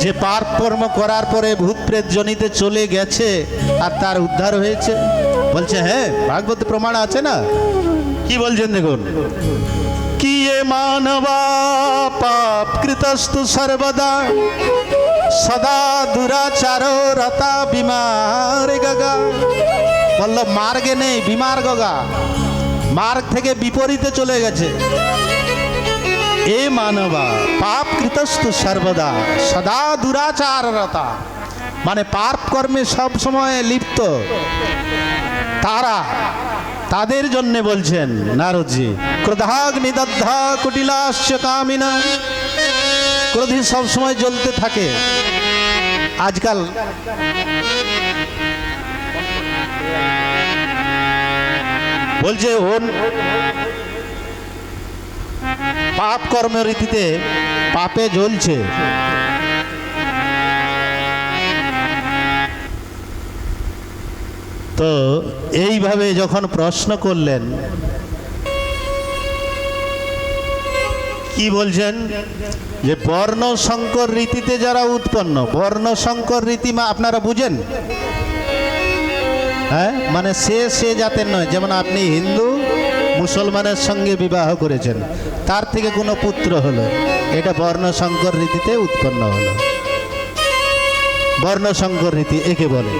যে পাপ কর্ম করার পরে ভূত প্রেত জনিতে চলে গেছে আর তার উদ্ধার হয়েছে? বলছে হ্যাঁ, ভাগবতে প্রমাণ আছে না। কি বলছেন দেখুন, কি এ মানবা পাপ কৃতস্তু সর্বদা সদা দুরাচার রতা বিমার গগা। বলল মার্গে নেই, বিমার গগা, মার্গ থেকে বিপরীতে চলে গেছে। এ মানবা পাপ কৃতস্তু সর্বদা সদা দুরাচার রতা, মানে পাপ কর্মে সব সময় লিপ্ত তারা, তাদের জন্য বলছেন নারদজি, ক্রোধাগ্নিদগ্ধা কুটিলাশ্চ কামিনা, ক্রোধী সবসময় জ্বলতে থাকে। আজকাল বলছে ওন পাপ কর্ম রীতিতে পাপে জ্বলছে। তো এইভাবে যখন প্রশ্ন করলেন, কি বলছেন যে বর্ণ সংকর রীতিতে যারা উৎপন্ন, বর্ণ সংকর রীতি আপনারা বুঝেন? হ্যাঁ, মানে সে জাতের নয়। যেমন আপনি হিন্দু মুসলমানের সঙ্গে বিবাহ করেছেন, তার থেকে কোনো পুত্র হলো, এটা বর্ণ সংকর রীতিতে উৎপন্ন হলো, বর্ণ সংকর রীতি একে বলে।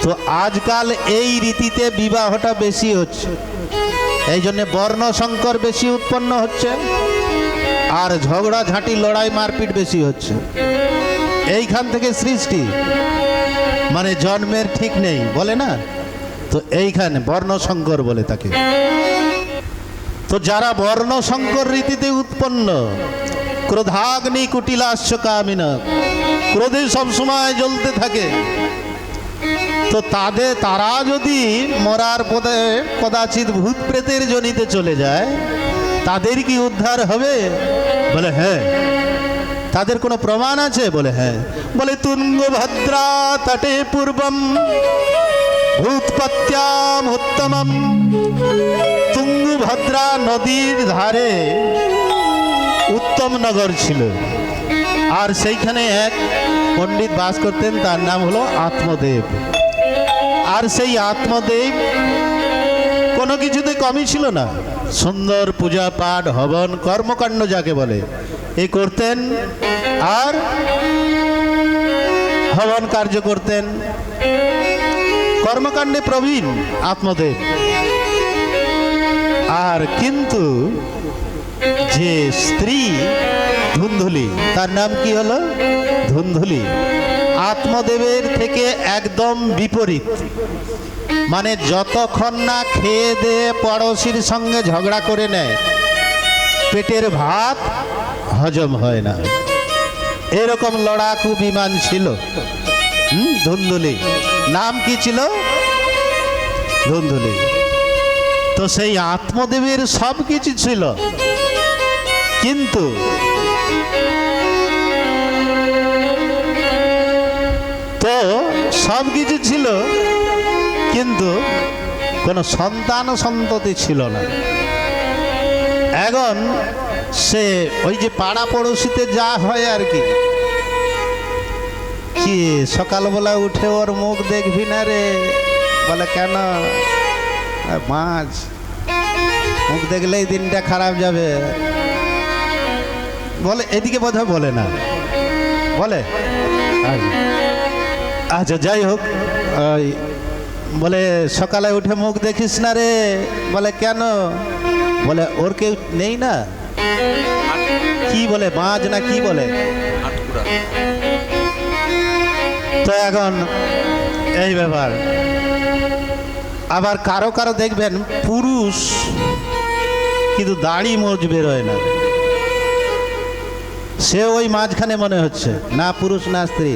তো আজকাল এই রীতিতে বিবাহটা বেশি হচ্ছে, এই জন্যে বর্ণ সংকর বেশি উৎপন্ন হচ্ছে, আর ঝগড়া ঝাঁটি লড়াই মারপিট বেশি হচ্ছে। এইখান থেকে সৃষ্টি, মানে জন্মের ঠিক নেই বলে না, তো এইখানে বর্ণ সংকর বলে তাকে। তো যারা বর্ণ সংকর রীতিতে উৎপন্ন, ক্রোধাগ্নি কুটিলাশ্চ কামিনা, ক্রোধে সবসময় জ্বলতে থাকে, তো তারা যদি মরার পদে কদাচিৎ ভূত প্রেতের জনিতে চলে যায়, তাদের কি উদ্ধার হবে? বলে হ্যাঁ। তাদের কোনো প্রমাণ আছে? বলে হ্যাঁ। বলে তুঙ্গভদ্রা তটে পূর্বম ভূতপত্যাম উত্তমম, তুঙ্গভদ্রা নদীর ধারে উত্তম নগর ছিল, আর সেইখানে এক পণ্ডিত বাস করতেন, তার নাম হলো আত্মদেব। আর সেই আত্মদেব কোনো কিছুতে কমই ছিল না, সুন্দর পূজা পাঠ হবন কর্মকাণ্ড যাকে বলে এ করতেন, আর হবন কার্য করতেন, কর্মকাণ্ডে প্রবীণ আত্মদেব। আর কিন্তু যে স্ত্রী ধুন্ধুলি, তার নাম কি হলো? ধুন্ধুলি। আত্মদেবের থেকে একদম বিপরীত, মানে যতক্ষণ না খেয়ে দিয়ে পড়োশির সঙ্গে ঝগড়া করে নেয়, পেটের ভাত হজম হয় না, এরকম লড়াকু বিমান ছিল ধুন্ধুলি। নাম কি ছিল? ধুন্ধুলি। তো সেই আত্মদেবের সব কিছু ছিল, কিন্তু তো সব কিছু ছিল, কিন্তু কোনো সন্তান সন্ততি ছিল না। এখন সে ওই যে পাড়া পড়োশিতে যা হয় আর কি, কি সকালবেলা উঠে ওর মুখ দেখবি না রে, বলে কেন? মাছ, মুখ দেখলেই দিনটা খারাপ যাবে। বলে এদিকে বোধহয় বলে না, বলে আচ্ছা যাই হোক, ওই বলে সকালে উঠে মুখ দেখিস না রে, বলে কেন? বলে ওর কেউ নেই না, কি বলে মাছ না কি বলে। তো এখন এই ব্যাপার। আবার কারো কারো দেখবেন পুরুষ কিন্তু দাড়ি মোজ বেরোয় না, সে ওই মাঝখানে মনে হচ্ছে না পুরুষ না স্ত্রী,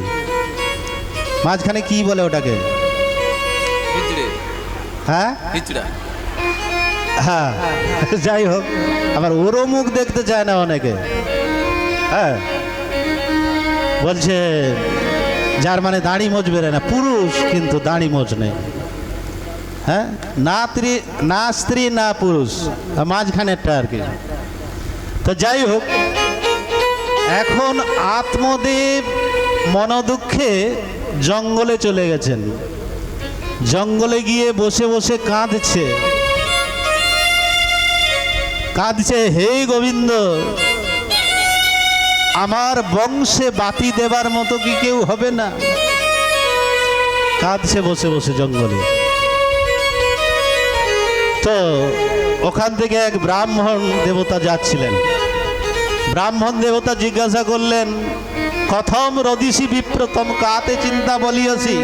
মাঝখানে কি বলে ওটাকে? হ্যাঁ হ্যাঁ, যাই হোক, আবার ওরও মুখ দেখতে চায় না অনেকে। হ্যাঁ, বলছে যার মানে দাড়ি মোজ বেরোয় না, পুরুষ কিন্তু দাড়ি মোজ নেই। হ্যাঁ, না স্ত্রী না পুরুষ, মাঝখানেরটা আর কি। তো যাই হোক, এখন আত্মদেব মনোদুঃখে জঙ্গলে চলে গেছেন। জঙ্গলে গিয়ে বসে বসে কাঁদছে, হে গোবিন্দ, আমার বংশে বাতি দেবার মতো কি কেউ হবে না? কাঁদছে বসে বসে জঙ্গলে। তো ওখান থেকে এক ব্রাহ্মণ দেবতা যাচ্ছিলেন। ব্রাহ্মণ দেবতা জিজ্ঞাসা করলেন, কথম রদিসি বিপ্রতম, কাতে চিন্তা বলিয়াছি,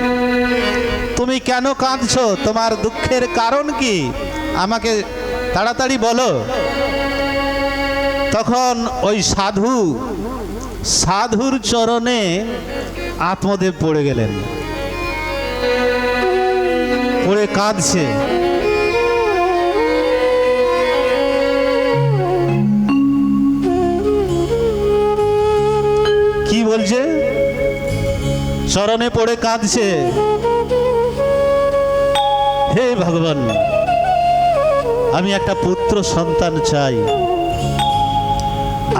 তুমি কেন কাঁদছো? তোমার দুঃখের কারণ কি? আমাকে তাড়াতাড়ি বলো। তখন ওই সাধুর চরণে আত্মদেব পড়ে গেলেন, পড়ে কাঁদছে। কি বলছে? চরণে পড়ে কাঁদছে, হে ভগবান, আমি একটা পুত্র সন্তান চাই,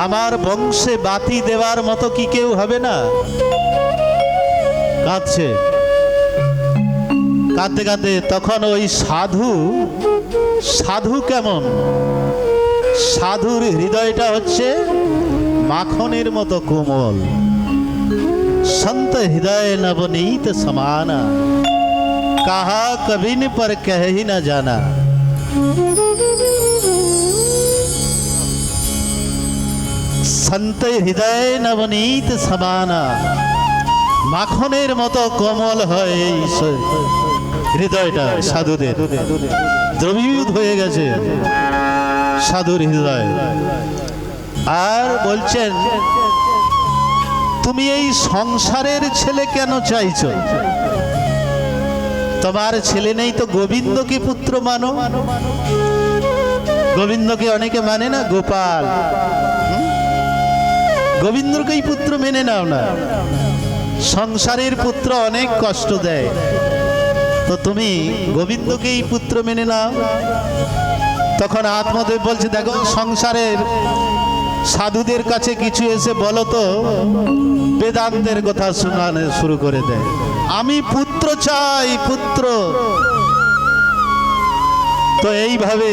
আমার বংশে বাতি দেওয়ার মতো কি কেউ হবে না? কাঁদছে, কাঁদতে কাঁদতে তখন ওই সাধু কেমন? সাধুর হৃদয়টা হচ্ছে মাখনের মতো কোমল। संत हृदय नवनीत समाना, कहा कभी न पर कह ही न जाना। संत हृदय नवनीत समाना, মাখনের মতো কোমল হয় এই হৃদয়টা সাধুদের। দ্রবীভূত হয়ে গেছে সাধুর হৃদয়। আর বলছেন, তুমি এই সংসারের ছেলে কেন চাইছো? তোমার ছেলে নেই তো গোবিন্দকে পুত্র মানো। গোবিন্দকে অনেকে মানে না, গোপাল, গোবিন্দকেই পুত্র মেনে নাও না। সংসারের পুত্র অনেক কষ্ট দেয়, তো তুমি গোবিন্দকেই পুত্র মেনে নাও। তখন আত্মদেব বলছে, দেখো সংসারের সাধুদের কাছে কিছু এসে বলো তো, বেদান্তের কথা শোনানো শুরু করে দেয়, আমি পুত্র চাই, পুত্র। তো এইভাবে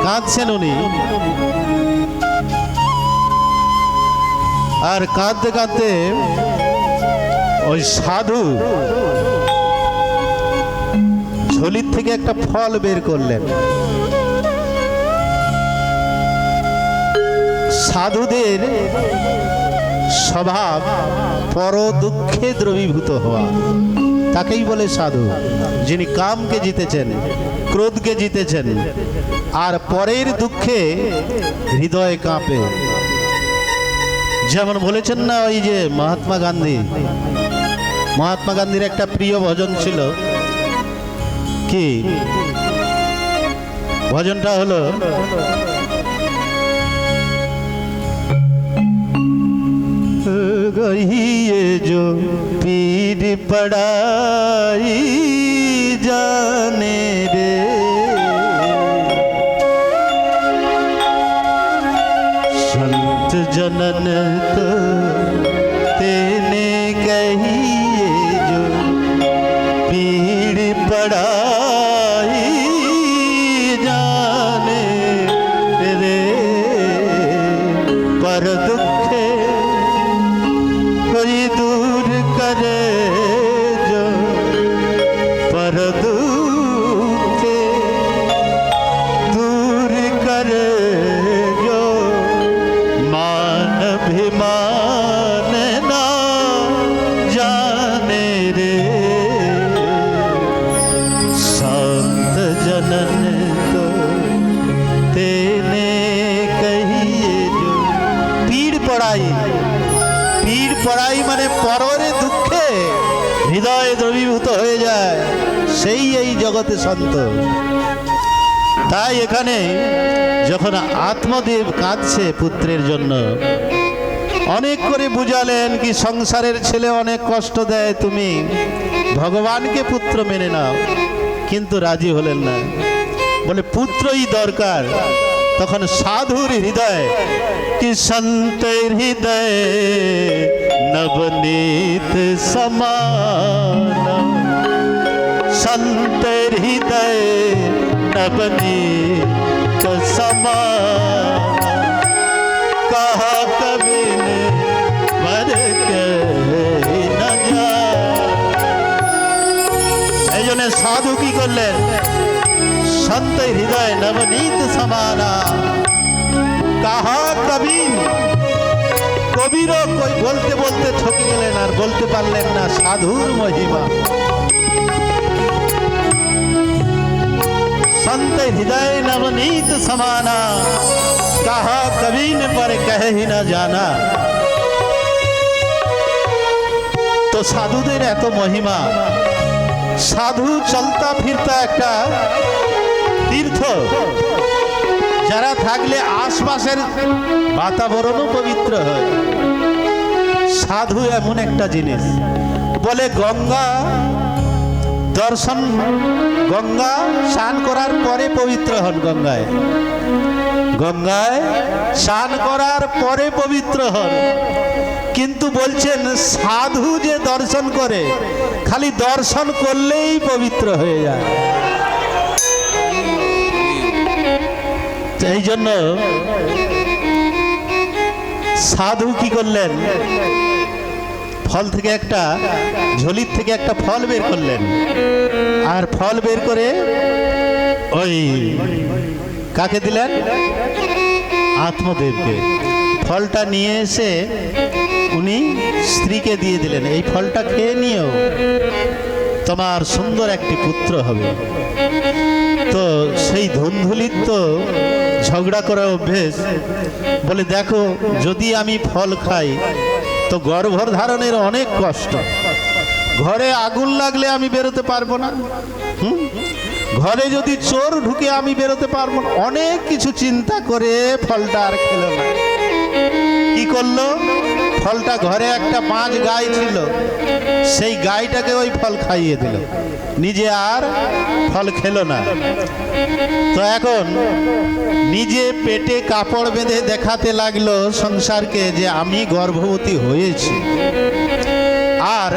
কাঁদছেন উনি। আর কাঁদতে কাঁদতে ওই সাধু ঝুলির থেকে একটা ফল বের করলেন। সাধুদের স্বভাব পর দুঃখে দ্রবীভূত হওয়া, তাকেই বলে সাধু। যিনি কামকে জিতেছেন, ক্রোধকে জিতেছেন, আর পরের দুঃখে হৃদয় কাঁপে। যেমন বলেছেন না ওই যে মহাত্মা গান্ধীর একটা প্রিয় ভজন ছিল, কি ভজনটা হলো, कहिए जो पीर पड़ाई जाने रे संत जनन तो तेने कहिए जो पीर पड़ाई जाने रे पर दुखे कोई दूर करे जो पर दुखे दूर करे जो मान अभिमान ना जाने रे संत जनन तो तेने कहिए जो पीड़ पड़ाई माने পররে দুঃখে হৃদয় দ্রবীভূত হয়ে যায় সেই এই জগতে সন্ত। তাই এখানে যখন আত্মদেব কাঁদছে পুত্রের জন্য অনেক করে বুঝালেন কি সংসারের ছেলে অনেক কষ্ট দেয়, তুমি ভগবানকে পুত্র মেনে নাও, কিন্তু রাজি হলেন না, বলে পুত্রই দরকার। তখন সাধুর হৃদয় কি সন্তের হৃদয় নবনীত সমান সন্তের হৃদয় নবনীত সমান कहा कभी ने पर के न এই জন্য সাধু কি করলেন, সন্ত হৃদয় নবনীত সমানা কাহা কবি, কবিরও কই বলতে বলতে থকে গেলেন আর বলতে পারলেন না সাধুর মহিমা। संत हृदय नवनीत समाना कहा कभी ने पर कहे ही ना जाना। तो সাধুদের এত মহিমা, সাধু চলতা ফিরতা একটা তীর্থ, যারা থাকলে আশপাশের বাতাবরণও পবিত্র হয়। সাধু এমন একটা জিনিস, বলে গঙ্গা দর্শন, গঙ্গা স্নান করার পরে পবিত্র হন, গঙ্গায় গঙ্গায় স্নান করার পরে পবিত্র হন। কিন্তু বলছেন সাধু যে দর্শন করে, খালি দর্শন করলেই পবিত্র হয়ে যায়। এই জন্য সাধু কি করলেন, ফল থেকে একটা ঝুলির থেকে একটা ফল বের করলেন, আর ফল বের করে ওই কাকে দিলেন, আত্মদেবকে। ফলটা নিয়ে এসে উনি স্ত্রীকে দিয়ে দিলেন, এই ফলটা খেয়ে নিও, তোমার সুন্দর একটি পুত্র হবে। তো সেই ধুন্ধুলির তো ঝগড়া করার অভ্যেস, বলে দেখো যদি আমি ফল খাই তো গর্ভধারণের অনেক কষ্ট, ঘরে আগুন লাগলে আমি বেরোতে পারবো না, ঘরে যদি চোর ঢুকে আমি বেরোতে পারবো না, অনেক কিছু চিন্তা করে ফলটা আর খেলো না। কি করলো, ফলটা ঘরে একটা 5 গাই ছিল, সেই গাইটাকে ওই ফল খাইয়ে দিল, নিজে আর ফল খেলো না। তো এখন নিজে পেটে কাপড় বেঁধে দেখাতে লাগলো সংসারকে যে আমি গর্ভবতী হয়েছি। আর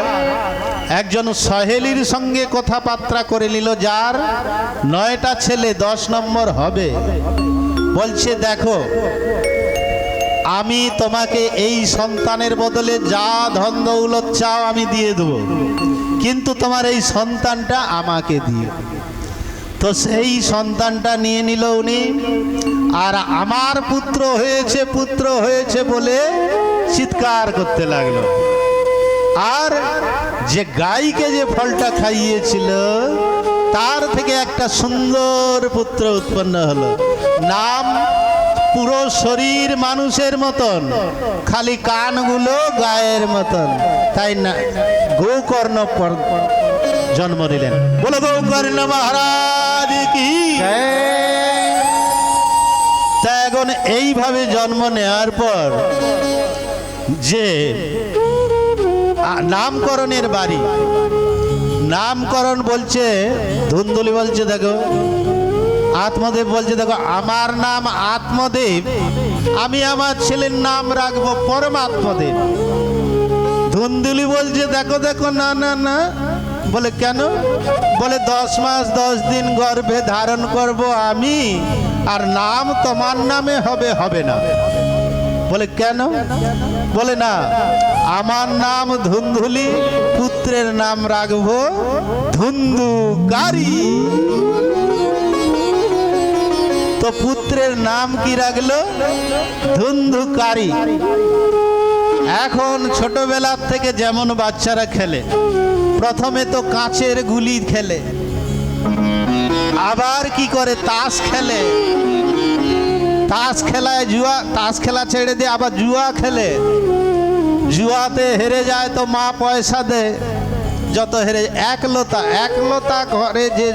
একজন সহেলির সঙ্গে কথাবার্তা করে নিল, যার 9টা ছেলে, 10 নম্বর হবে। বলছে দেখো আমি তোমাকে এই সন্তানের বদলে যা ধন দৌলত চাও আমি দিয়ে দেবো, কিন্তু তোমার এই সন্তানটা আমাকে দিও। তো সেই সন্তানটা নিয়ে নিল উনি, আর আমার পুত্র হয়েছে পুত্র হয়েছে বলে চিৎকার করতে লাগলো। আর যে গাইকে যে ফলটা খাইয়েছিল তার থেকে একটা সুন্দর পুত্র উৎপন্ন হলো, নাম পুরো শরীর মানুষের মতন, খালি কানগুলো গায়ের মতন, তাই না গোকর্ণ জন্ম নিলেন। বলো গোকর্ণ মহারাজ কি। তা এখন এইভাবে জন্ম নেওয়ার পর যে নামকরণের বাড়ি। নামকরণ বলছে, ধুন্দুলি বলছে দেখো, আত্মদেব বলছে দেখো আমার নাম আত্মদেব, আমি আমার ছেলের নাম রাখবো পরমাত্মদেব। ধুন্দুলি বলছে দেখো দেখো না না না, বলে কেন? বলে 10 মাস 10 দিন গর্ভে ধারণ করব আমি, আর নাম তোমার নামে হবে, হবে না। বলে কেন? বলে না, আমার নাম ধুন্দুলি, পুত্রের নাম রাখবো ধুন্দুকারী। তো পুত্রের নাম কি রাখলো? ধুন্দুকারী। এখন ছোটবেলার থেকে যেমন বাচ্চারা খেলে, প্রথমে তো কাঁচের গুলি খেলে, আবার কি করে তাস খেলে, তাস খেলায় জুয়া, তাস খেলা ছেড়ে দিয়ে আবার জুয়া খেলে, জুয়াতে হেরে যায় তো মা পয়সা দেয়, যত হেরে। একলতা, একলতা ঘরে যে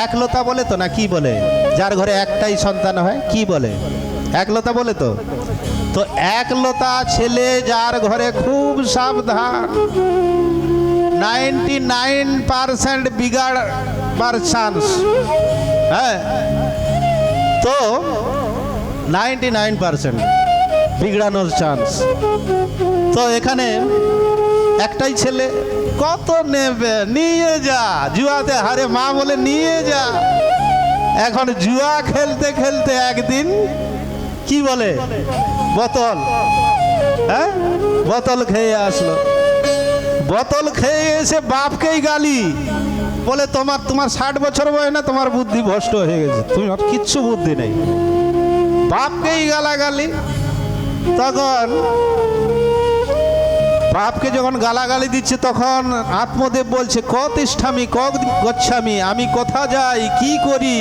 একলতা বলে তো না কি বলে, যার ঘরে একটাই সন্তান হয় কি বলে? একলতা বলে তো। তো একলতা ছেলে যার ঘরে খুব সাবধান, 99% বিগাড়বার চান্স, হ্যাঁ, তো 99% বিগড়ানোর চান্স। তো এখানে একটাই ছেলে, কত নেবে নিয়ে যা, জুয়াতে হারে মা বলে নিয়ে যা। এখন জুয়া খেলতে খেলতে একদিন কি বলে, বোতল, হ্যাঁ, বোতল খেয়ে আসলো। বোতল খেয়ে এসে বাপকেই গালি, বলে তোমার 60 বছর বয়স না, তোমার বুদ্ধি ভ্রষ্ট হয়ে গেছে, তোমার কিচ্ছু বুদ্ধি নেই। বাপকেই গালাগালি। তখন বাপকে যখন গালাগালি দিচ্ছে, তখন আত্মদেব বলছে ক তিষ্ঠামি ক গচ্ছামি, আমি কোথা যাই কি করি,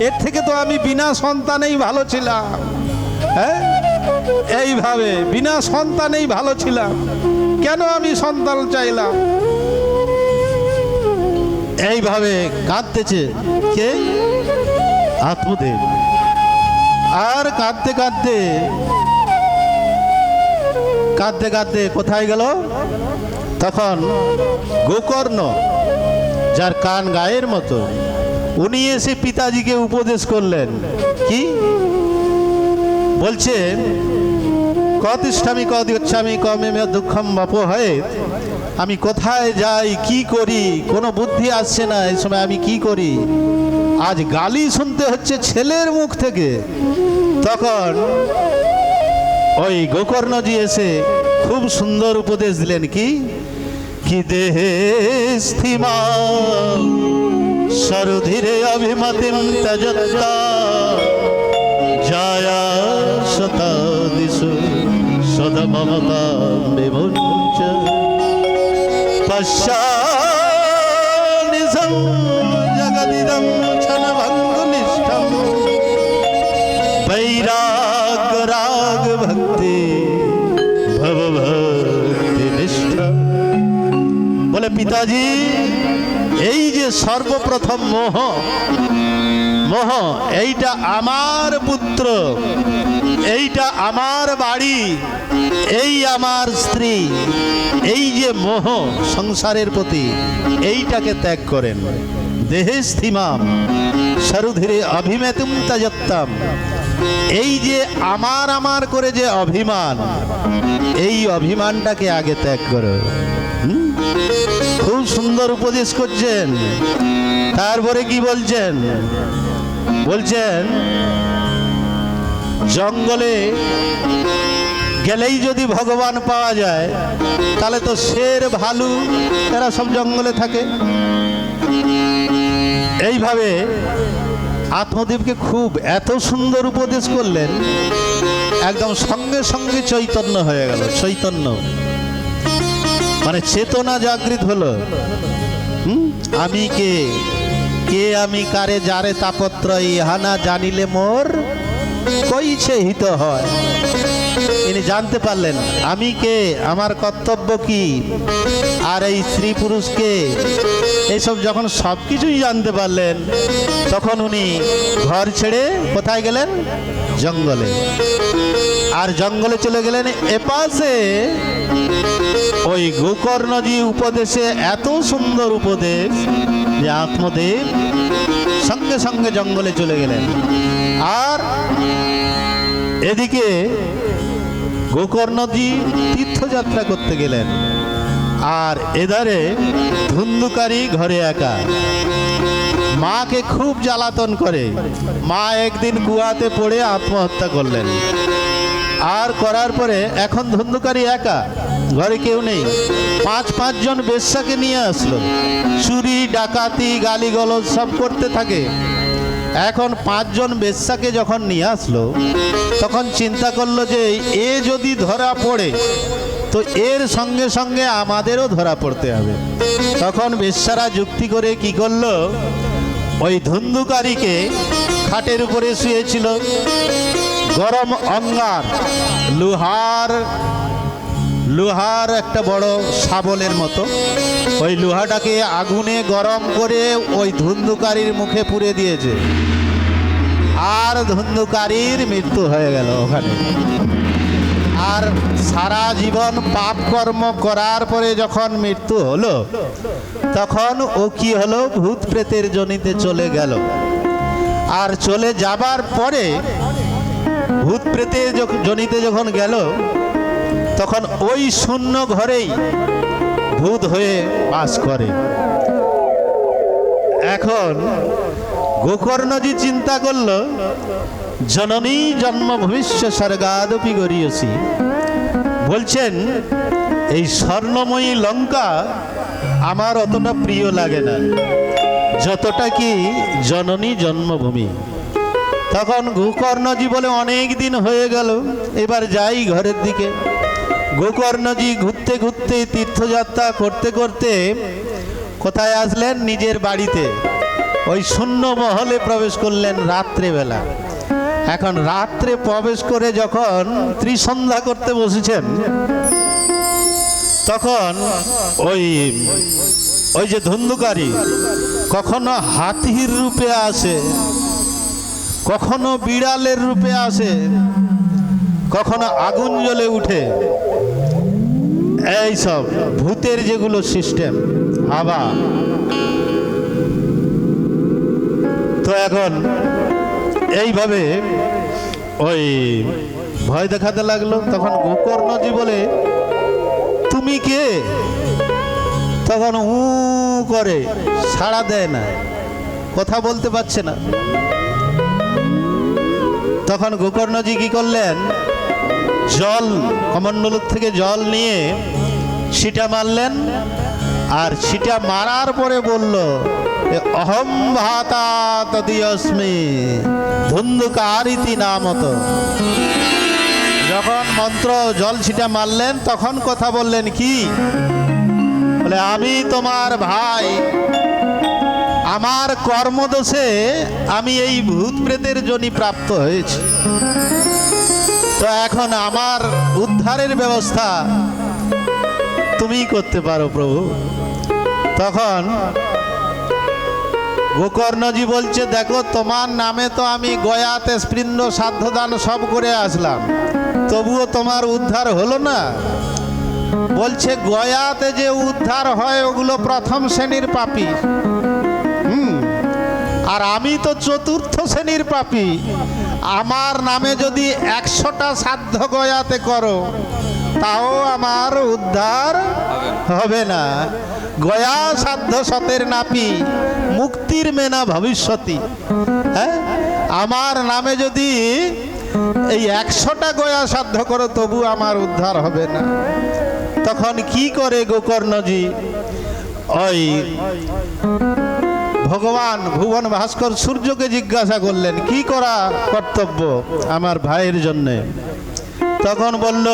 এর থেকে তো আমি বিনা সন্তানেই ভালো ছিলাম। হ্যাঁ, এইভাবে বিনা সন্তানেই ভালো ছিলাম, কেন আমি সন্তান চাইলাম? এইভাবে কাঁদতেছে কে? আত্মদেব। আর কাঁদতে কাঁদতে কাঁদতে কাঁদতে কোথায় গেল? তখন গোকর্ণ, যার কান গায়ের মতো, উনি এসে পিতাজিকে উপদেশ করলেন। কি বলছে? কতিষ্ঠামি কদিচ্ছামি কমে মে দুঃখম বাপ হয়ে, আমি কোথায় যাই কি করি, কোনো বুদ্ধি আসছে না, এই সময় আমি কি করি? আজ গালি শুনতে হচ্ছে ছেলের মুখ থেকে। তখন ওই গোকর্ণজি এসে খুব সুন্দর উপদেশ দিলেন। কি কি দেহে স্থিমা সরুধিরে অভিমতিম ত্যজত্তা জায়া শতাদিষু সদমমতা বিভুঞ্চ পশ্চানিসং জগদিদং ছলভঙ্গুনিষ্ঠম বৈরাগ রাগ ভক্তি ভব ভক্তি নিষ্ঠা। বলে পিতাজি, এই যে সর্বপ্রথম মোহ, মোহ এইটা আমার পুত্র, এইটা আমার বাড়ি, এই আমার স্ত্রী, এই যে মোহ সংসারের প্রতি, এইটাকে ত্যাগ করেন। দেহে স্থিমাম সরুধিরে অভিমেতুম ত্যজত্তাম, এই যে আমার আমার করে যে অভিমান, এই অভিমানটাকে আগে ত্যাগ করো। খুব সুন্দর উপদেশ করছেন। তারপরে কি বলছেন? বলছেন জঙ্গলে গেলেই যদি ভগবান পাওয়া যায়, তাহলে তো শের ভালু এরা সব জঙ্গলে থাকে। এইভাবে আত্মদেবকে খুব এত সুন্দর উপদেশ করলেন, একদম সঙ্গে সঙ্গে চৈতন্য হয়ে গেল। চৈতন্য মানে চেতনা জাগৃত হলো। আমি কে, কে আমি কারে যারে তাপত্র ইহানা জানিলে মোর কইছে হিত হয়। ইনি জানতে পারলেন আমি কে, আমার কর্তব্য কি, আর এই স্ত্রী পুরুষকে, এইসব যখন সব কিছুই জানতে পারলেন, তখন উনি ঘর ছেড়ে কোথায় গেলেন? জঙ্গলে। আর জঙ্গলে চলে গেলেন। এপাশে ওই গোকর্ণজি উপদেশে এত সুন্দর উপদেশ যে আত্মদেব সঙ্গে সঙ্গে জঙ্গলে চলে গেলেন। আর এদিকে গোকর্ণজি তীর্থযাত্রা করতে গেলেন। আর এধারে ধুন্ধুকারী ঘরে একা, মাকে খুব জ্বালাতন করে। মা একদিন কুয়াতে পড়ে আত্মহত্যা করলেন। আর করার পরে এখন ধুন্ধুকারী একা, ঘরে কেউ নেই। পাঁচজন বেশ্যাকে নিয়ে আসলো, চুরি ডাকাতি গালিগলজ সব করতে থাকে। এখন 5 জন বেশ্যাকে যখন নিয়ে আসলো, তখন চিন্তা করলো যে এ যদি ধরা পড়ে তো এর সঙ্গে সঙ্গে আমাদেরও ধরা পড়তে হবে। তখন বেশ্যারা যুক্তি করে কি করলো, ওই ধুন্ধুকারীকে খাটের উপরে শুয়েছিল, গরম অঙ্গার লোহার একটা বড় শাবলের মতো, ওই লোহাটাকে আগুনে গরম করে ওই ধুন্ধুকারীর মুখে পুড়ে দিয়েছে। আর ধুন্ধুকারীর মৃত্যু হয়ে গেল ওখানে। আর সারা জীবন পাপ কর্ম করার পরে যখন মৃত্যু হলো, তখন ও কি হলো, ভূত প্রেতের জনিতে চলে গেল। আর চলে যাবার পরে ভূত প্রেতের জনিতে যখন গেল, তখন ওই শূন্য ঘরেই ভূত হয়ে বাস করে। এখন গোকর্ণজি চিন্তা করল, জননী জন্ম ভবিষ্য স্বর্গাদপি গরীয়সী। বলছেন এই স্বর্ণময়ী লঙ্কা আমার অতটা প্রিয় লাগে না, যতটা কি জননী জন্মভূমি। তখন গোকর্ণজি বলে, অনেক দিন হয়ে গেল, এবার যাই ঘরের দিকে। গোকর্ণজি ঘুরতে ঘুরতে তীর্থযাত্রা করতে করতে কোথায় আসলেন, নিজের বাড়িতে। ওই শূন্য মহলে প্রবেশ করলেন রাত্রেবেলা। এখন রাত্রে প্রবেশ করে যখন ত্রিসন্ধ্যা করতে বসেছেন, তখন ওই যে ধুন্ধুকারী কখনো হাতির রূপে আসে, কখনো বিড়ালের রূপে আসে, কখনো আগুন জ্বলে উঠে। এই সব ভূতের যেগুলো সিস্টেম হাবা। তো এখন এইভাবে ওই ভয় দেখাতে লাগলো। তখন গোকর্ণজি বলে, তুমি কে? তখন করে সাড়া দেয় না, কথা বলতে পারছে না। তখন গোকর্ণজি কি করলেন, জল কমণ্ডলুক থেকে জল নিয়ে ছিটা মারলেন। আর ছিটা মারার পরে বলল, অহম ভাতা তদীয়স্মি ধুন্ধুকারিতি নামত। যখন মন্ত্র জল ছিটা মারলেন, তখন কথা বললেন কি, বলে আমি তোমার ভাই, আমার কর্মদোষে আমি এই ভূত প্রেতের জনি প্রাপ্ত হয়েছি। তো এখন আমার উদ্ধারের ব্যবস্থা তুমি করতে পারো প্রভু। তখন গোকর্ণজি বলছে, দেখো তোমার নামে তো আমি গয়াতে স্পৃন্দ সাধ্যদান সব করে আসলাম, তবুও তোমার উদ্ধার হলো না। বলছে গয়াতে যে উদ্ধার হয় ওগুলো প্রথম শ্রেণীর পাপী, আর আমি তো 4র্থ শ্রেণীর পাপী। আমার নামে যদি 100টা সাধ্য গয়াতে করো, তাও আমার উদ্ধার হবে না। গয়া সাধ্য সতের নাপি মুক্তির মেনা ভবিষ্যতি। হ্যাঁ, আমার নামে যদি এই 100টা গয়া সাধ্য করো, তবু আমার উদ্ধার হবে না। তখন কি করে গোকর্ণজি, ওই ভগবান ভুবন ভাস্কর সূর্যকে জিজ্ঞাসা করলেন, কি করা কর্তব্য আমার ভাইয়ের জন্যে? তখন বলল,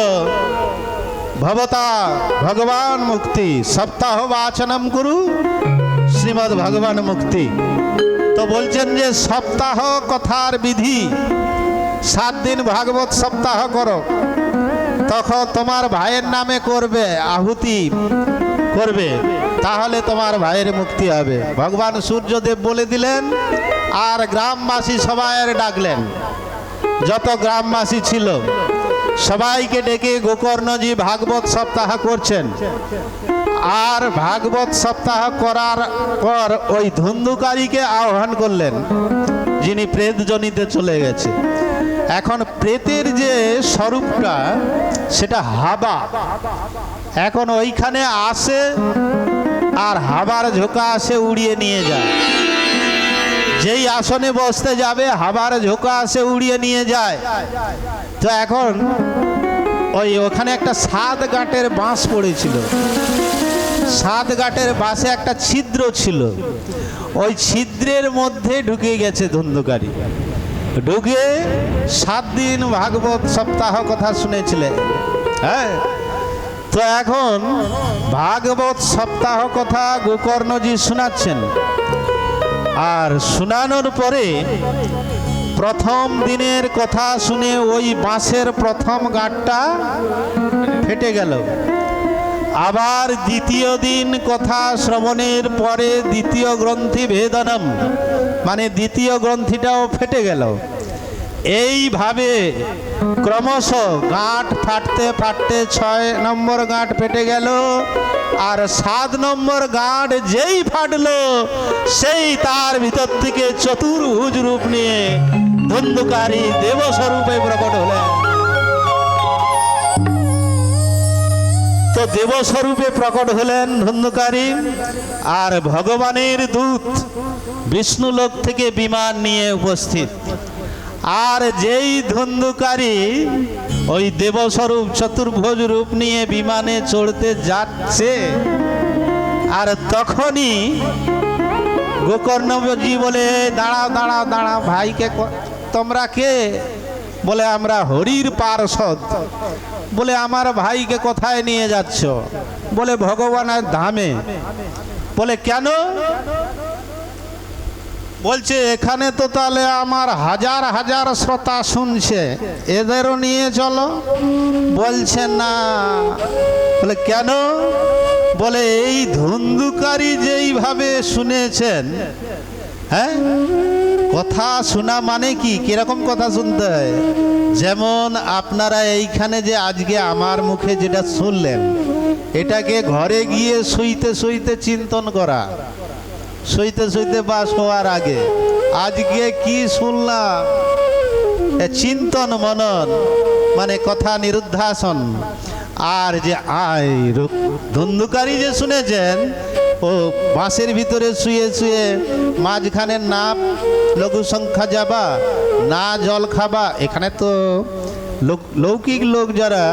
ভবতা ভগবান মুক্তি সপ্তাহ বাচনম করু শ্রীমদ্ ভগবান মুক্তি। তো বলছেন যে সপ্তাহ কথার বিধি, 7 দিন ভাগবত সপ্তাহ করো, তখন তোমার ভাইয়ের নামে করবে আহুতি করবে, তাহলে তোমার ভাইয়ের মুক্তি হবে। ভগবান সূর্যদেব বলে দিলেন। আর গ্রামবাসী সবাই ডাকলেন। যত গ্রামবাসী ছিল সবাইকে ডেকে গোকর্ণজি ভাগবত সপ্তাহ করছেন। আর ভাগবত সপ্তাহ করার পর ওই ধুন্ধুকারীকে আহ্বান করলেন, যিনি প্রেতজনিতে চলে গেছে। এখন প্রেতের যে স্বরূপটা সেটা হাবা, এখন ওইখানে আসে আর হাবার ঝোঁকা আসে উড়িয়ে নিয়ে যায়। যেই আসনে বসতে যাবে হাবার ঝোঁকা আসে উড়িয়ে নিয়ে যায়। তো এখন ওখানে একটা 7 গাঁটের বাঁশ পড়েছিল, 7 গাঁটের বাঁশে একটা ছিদ্র ছিল, ওই ছিদ্রের মধ্যে ঢুকে গেছে ধুন্ধুকারী। ঢুকে 7 দিন ভাগবত সপ্তাহ কথা শুনেছিলেন। হ্যাঁ, তো এখন ভাগবত সপ্তাহ কথা গোকর্ণজি শোনাচ্ছেন। আর শোনানোর পরে প্রথম দিনের কথা শুনে ওই বাঁশের প্রথম গাঁটটা ফেটে গেল। আবার দ্বিতীয় দিন কথা শ্রবণের পরে দ্বিতীয় গ্রন্থি ভেদনম, মানে দ্বিতীয় গ্রন্থিটাও ফেটে গেল। এইভাবে ক্রমশ গাঁট ফাটতে ফাটতে 6 নম্বর গাঁট ফেটে গেল। আর 7 নম্বর গাঁট যেই ফাটলো সেই তার ভিতর থেকে চতুর্ভুজ রূপ নিয়ে ধুন্ধুকারী দেবস্বরূপে প্রকট হলেন। তো দেবস্বরূপে প্রকট হলেন ধুন্ধুকারী। আর ভগবানের দূত বিষ্ণুলোক থেকে বিমান নিয়ে উপস্থিত। আর যেই ধুন্ধুকারী ওই দেবস্বরূপ চতুর্ভুজ রূপ নিয়ে বিমানে চড়তে যাচ্ছে, আর তখনই গোকর্ণজি বলে, দাঁড়াও দাঁড়াও দাঁড়াও, ভাইকে তোমরা কে? বলে আমরা হরির পার্ষদ। বলে আমার ভাইকে কোথায় নিয়ে যাচ্ছ? বলে ভগবানের ধামে। বলে কেন? বলছে এখানে তো তাহলে আমার হাজার হাজার শ্রোতা শুনছে, এদেরও নিয়ে চলো। বলছে না। বলে কেন? বলে এই ধুন্ধুকারী যেইভাবে শুনেছেন, হ্যাঁ, কথা শোনা মানে কি, কিরকম কথা শুনতে হয়? যেমন আপনারা এইখানে যে আজকে আমার মুখে যেটা শুনলেন, এটাকে ঘরে গিয়ে শুইতে শুইতে চিন্তন করা, শুইতে শুইতে বা শোয়ার আগে আজকে কি শুনলাম, চিন্তন মনন, মানে কথা নিরুধ্যাসন। আর যে ধুন্ধুকারী যে শুনেছেন, ও বাঁশের ভিতরে শুয়ে শুয়ে মাঝখানে না লঘু সংখ্যা যাবা, না জল খাবা। এখানে তো লৌকিক লোক যারা,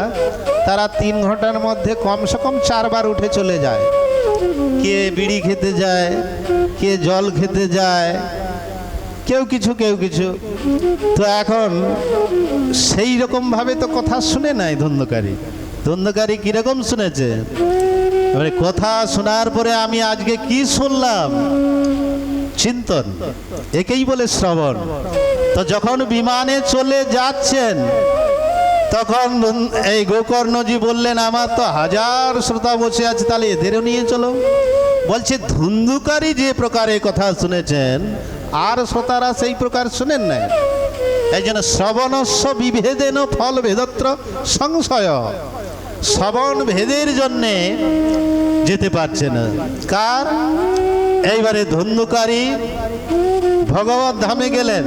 তারা 3 ঘন্টার মধ্যে কমসে কম 4 বার উঠে চলে যায়। কে বিড়ি খেতে যায়, কে জল খেতে যায়, কেউ কিছু কেউ কিছু। তো এখন সেই রকম ভাবে তো কথা শুনে নাই ধুন্ধুকারী। ধুন্ধুকারী কিরকম শুনেছে? এবারে কথা শোনার পরে আমি আজকে কি শুনলাম, চিন্তন, একেই বলে শ্রবণ। তো যখন বিমানে চলে যাচ্ছেন, তখন এই গোকর্ণজি বললেন আমার তো হাজার শ্রোতা বসে আছে, তাহলে এদেরও নিয়ে চলো। বলছে ধুন্ধুকারী যে প্রকারে কথা শুনেছেন আর শ্রোতারা সেই প্রকার শুনেন নাই। এই জন্য শ্রবণস্য বিভেদেন ফল ভেদত্র সংশয়, শ্রবণ ভেদের জন্যে যেতে পারছে না। কার? এইবারে ধুন্ধুকারী ভগবত ধামে গেলেন।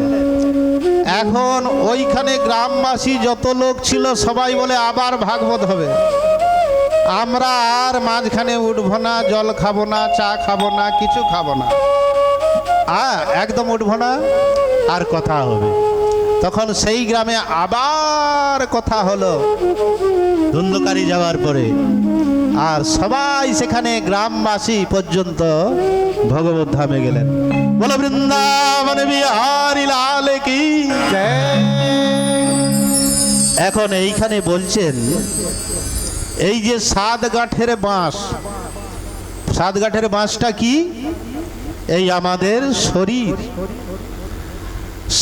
এখন ওইখানে গ্রামবাসী যত লোক ছিল সবাই বলে আবার ভাগবত হবে, আমরা আর মাঝখানে উঠবো না, জল খাবো না, চা খাবো না, কিছু খাবো না, একদম উঠবো না, আর কথা হবে। তখন সেই গ্রামে আবার কথা হলো ধুন্ধুকারী যাওয়ার পরে। আর সবাই সেখানে গ্রামবাসী পর্যন্ত ভগবত ধামে গেলেন। বলো বৃন্দাবন বিহারী লাল কি জয়। এখন এইখানে বলছেন, এই যে 7 গাঁঠের বাঁশ, 7 গাঁঠের বাঁশটা কি? এই আমাদের শরীর।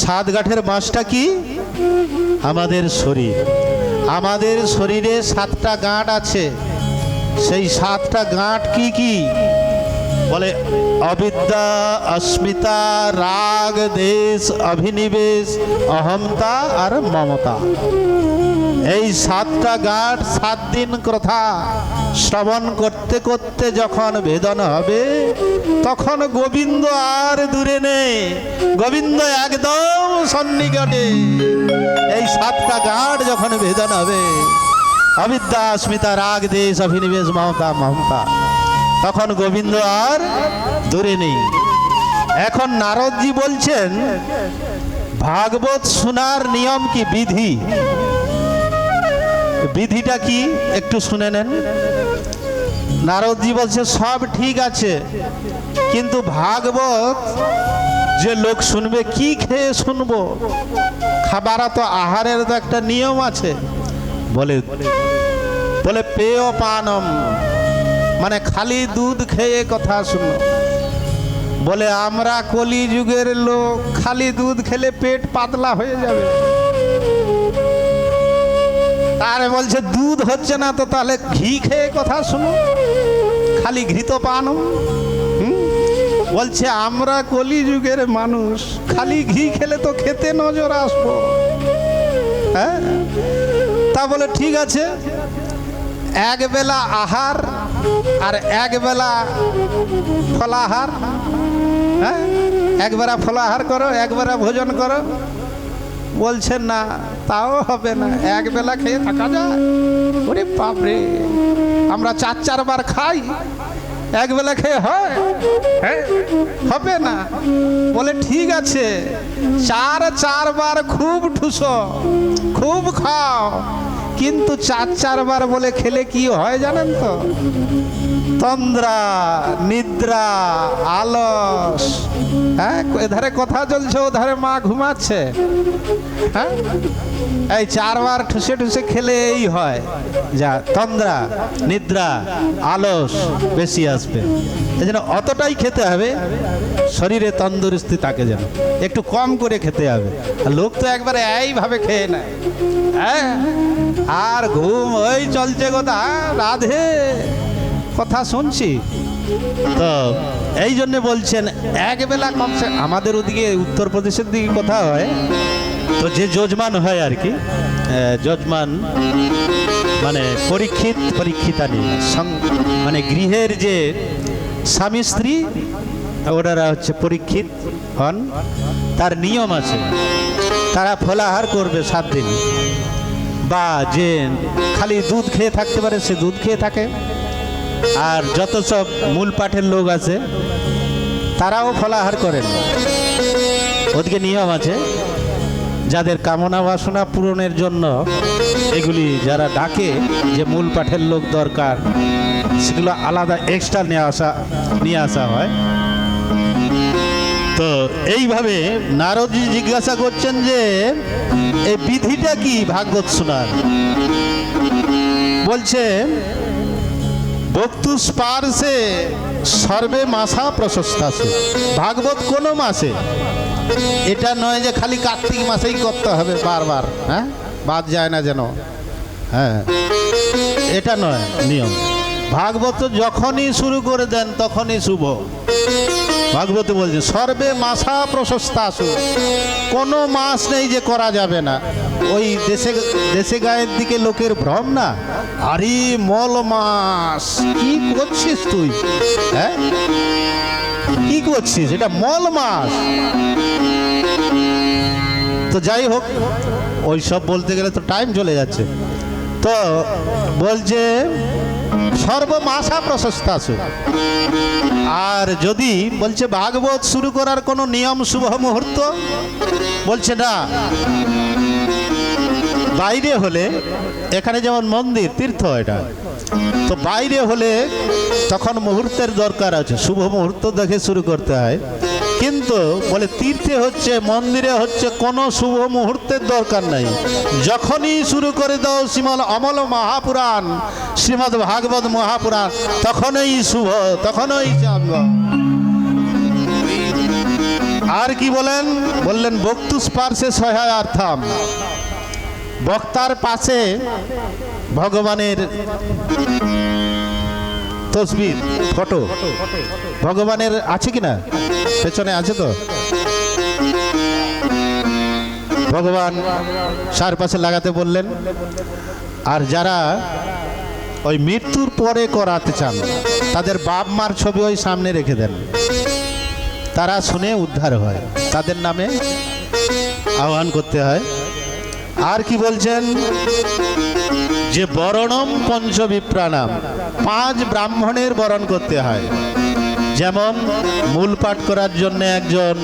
7 গাঁঠের বাঁশটা কি? আমাদের শরীর। আমাদের শরীরে 7টা গাঁট আছে। সেই 7টা গাঁট কি কি? বলে অবিদ্যা, অস্মিতা, রাগ, দেশ, অভিনিবেশ, অহমতা আর মমতা। এই 7টা গাঁট 7 দিন কথা শ্রবণ করতে করতে যখন ভেদন হবে, তখন গোবিন্দ আর দূরে নেই, গোবিন্দ একদম সন্নিকটে। এই 7টা গাঁট যখন ভেদন হবে, অবিদ্যা, অস্মিতা, রাগ, দেশ, অভিনিবেশ, মমতা, তখন গোবিন্দ আর দূরে নেই। এখন নারদজি বলছেন ভাগবত শোনার নিয়ম কি, বিধি। বিধিটা কি একটু শুনে নেন। নারদজি বলছে সব ঠিক আছে, কিন্তু ভাগবত যে লোক শুনবে কি খেয়ে শুনবো? খাবার তো আহারের তো একটা নিয়ম আছে। বলে পেয় পানম, মানে খালি দুধ খেয়ে কথা শুনো। বলে আমরা কলি যুগের লোক, খালি দুধ খেলে পেট পাতলা হয়ে যাবে। তার বলছে দুধ হচ্ছে না তো তাহলে ঘি খেয়ে কথা শুনো, খালি ঘৃত পানম। বলছে আমরা কলি যুগের মানুষ, খালি ঘি খেলে তো খেতে নজর আসবো। হ্যাঁ, তা বলে ঠিক আছে, এক বেলা আহার আর এক বেলা ফলাহার। হ্যাঁ, একবেলা ফলাহার করো, একবেলা ভোজন করো। বলছেন না, তাও হবে না, এক বেলা খেয়ে থাকা যায়? ওরে বাপরে, আমরা 4 বার খাই, এক বেলা খেয়ে হয়? হ্যাঁ, হবে না। বলে ঠিক আছে, 4 বার খুব ঠুসো, খুব খাও, কিন্তু 4 বার বলে খেলে কি হয় জানেন তো? তন্দ্রা, নিদ্রা, আলস। হ্যাঁ, এধারে কথা চলছে, ওধারে মা ঘুমাচ্ছে। হ্যাঁ, এই 4 বার ঠুসে ঠুসে খেলে এই হয়, যা তন্দ্রা, নিদ্রা, আলস বেশি আসবে। এই জন্য অতটাই খেতে হবে শরীরে তন্দুরস্তি থাকে, যেন একটু কম করে খেতে হবে। আর লোক তো একবারে এইভাবে খেয়ে নেয়। হ্যাঁ, আর ঘুম ওই চলছে কথা, রাধে কথা শুনছি তো। এই জন্য বলছেন এক বেলা কমসে, আমাদের ওদিকে উত্তরপ্রদেশের দিকে কথা হয় তো, যে যজমান হয় আর কি, যজমান মানে পরীক্ষিতানি, মানে গৃহের যে স্বামী স্ত্রী ওনারা হচ্ছে পরীক্ষিত হন, তার নিয়ম আছে, তারা ফলাহার করবে 7 দিন। বা যে খালি দুধ খেয়ে থাকতে পারে সে দুধ খেয়ে থাকে। আর যত সব মূল পাঠের লোক আছে তারাও ফলাহার করেন। ওদিকে নিয়ম আছে, যাদের কামনা বাসনা পূরণের জন্য এগুলি যারা ডাকে, যে মূল পাঠের লোক দরকার, সেগুলো আলাদা এক্সট্রা নিয়ে আসা হয়। তো এইভাবে নারদজি জিজ্ঞাসা করছেন যে এই বিধিটা কি ভাগবত শোনার? বলছে বক্তু স্পার্শে সর্বে মাসা প্রশস্তাসু। ভাগবত কোন মাসে, এটা নয় যে খালি কার্তিক মাসেই করতে হবে বারবার, হ্যাঁ, বাদ যায় না যেন। হ্যাঁ, এটা নয় নিয়ম। ভাগবত যখনই শুরু করে দেন তখনই শুভ। ভাগবত বলছে সর্বে মাসা প্রশস্তাসু, কোনো মাস নেই যে করা যাবে না। ওই দেশে গায়ের দিকে লোকের ভ্রম না, আরে মল মাস, কি করছিস তুই? হ্যাঁ, কি করছিস? এটা মল মাস। তো যাই হোক, ওই সব বলতে গেলে তো টাইম চলে যাচ্ছে। তো বলছে সর্বমাসা প্রশস্তাসু। আর যদি বলছে ভাগবত শুরু করার কোনো নিয়ম শুভ মুহূর্ত, বলছে না। বাইরে হলে, এখানে যেমন মন্দির তীর্থ এটা, তো বাইরে হলে তখন মুহূর্তের দরকার আছে, শুভ মুহূর্ত দেখে শুরু করতে হয়। কিন্তু বলে তীর্থে হচ্ছে, মন্দিরে হচ্ছে, কোনো শুভ মুহূর্তের দরকার নাই। যখনই শুরু করে দাও শ্রীমদ অমল মহাপুরাণ, শ্রীমদ ভাগবত মহাপুরাণ, তখনই শুভ, তখনই চাঁদ। আর কি বলেন? বললেন বক্তু স্পার্শে সহায়ার্থম, বক্তার পাশে ভগবানের তসবির ফটো ভগবানের আছে কিনা? পেছনে আছে তো? ভগবান চারপাশে লাগাতে বললেন। আর যারা ওই মৃত্যুর পরে করাতে চান তাদের বাপ মার ছবি ওই সামনে রেখে দেন, তারা শুনে উদ্ধার হয়, তাদের নামে আহ্বান করতে হয়। আর কি বলছেন যে বরণম পঞ্চবিপ্রাণাম, 5 ব্রাহ্মণের বরণ করতে হয়। যেমন মূল পাঠ করার জন্য একজন,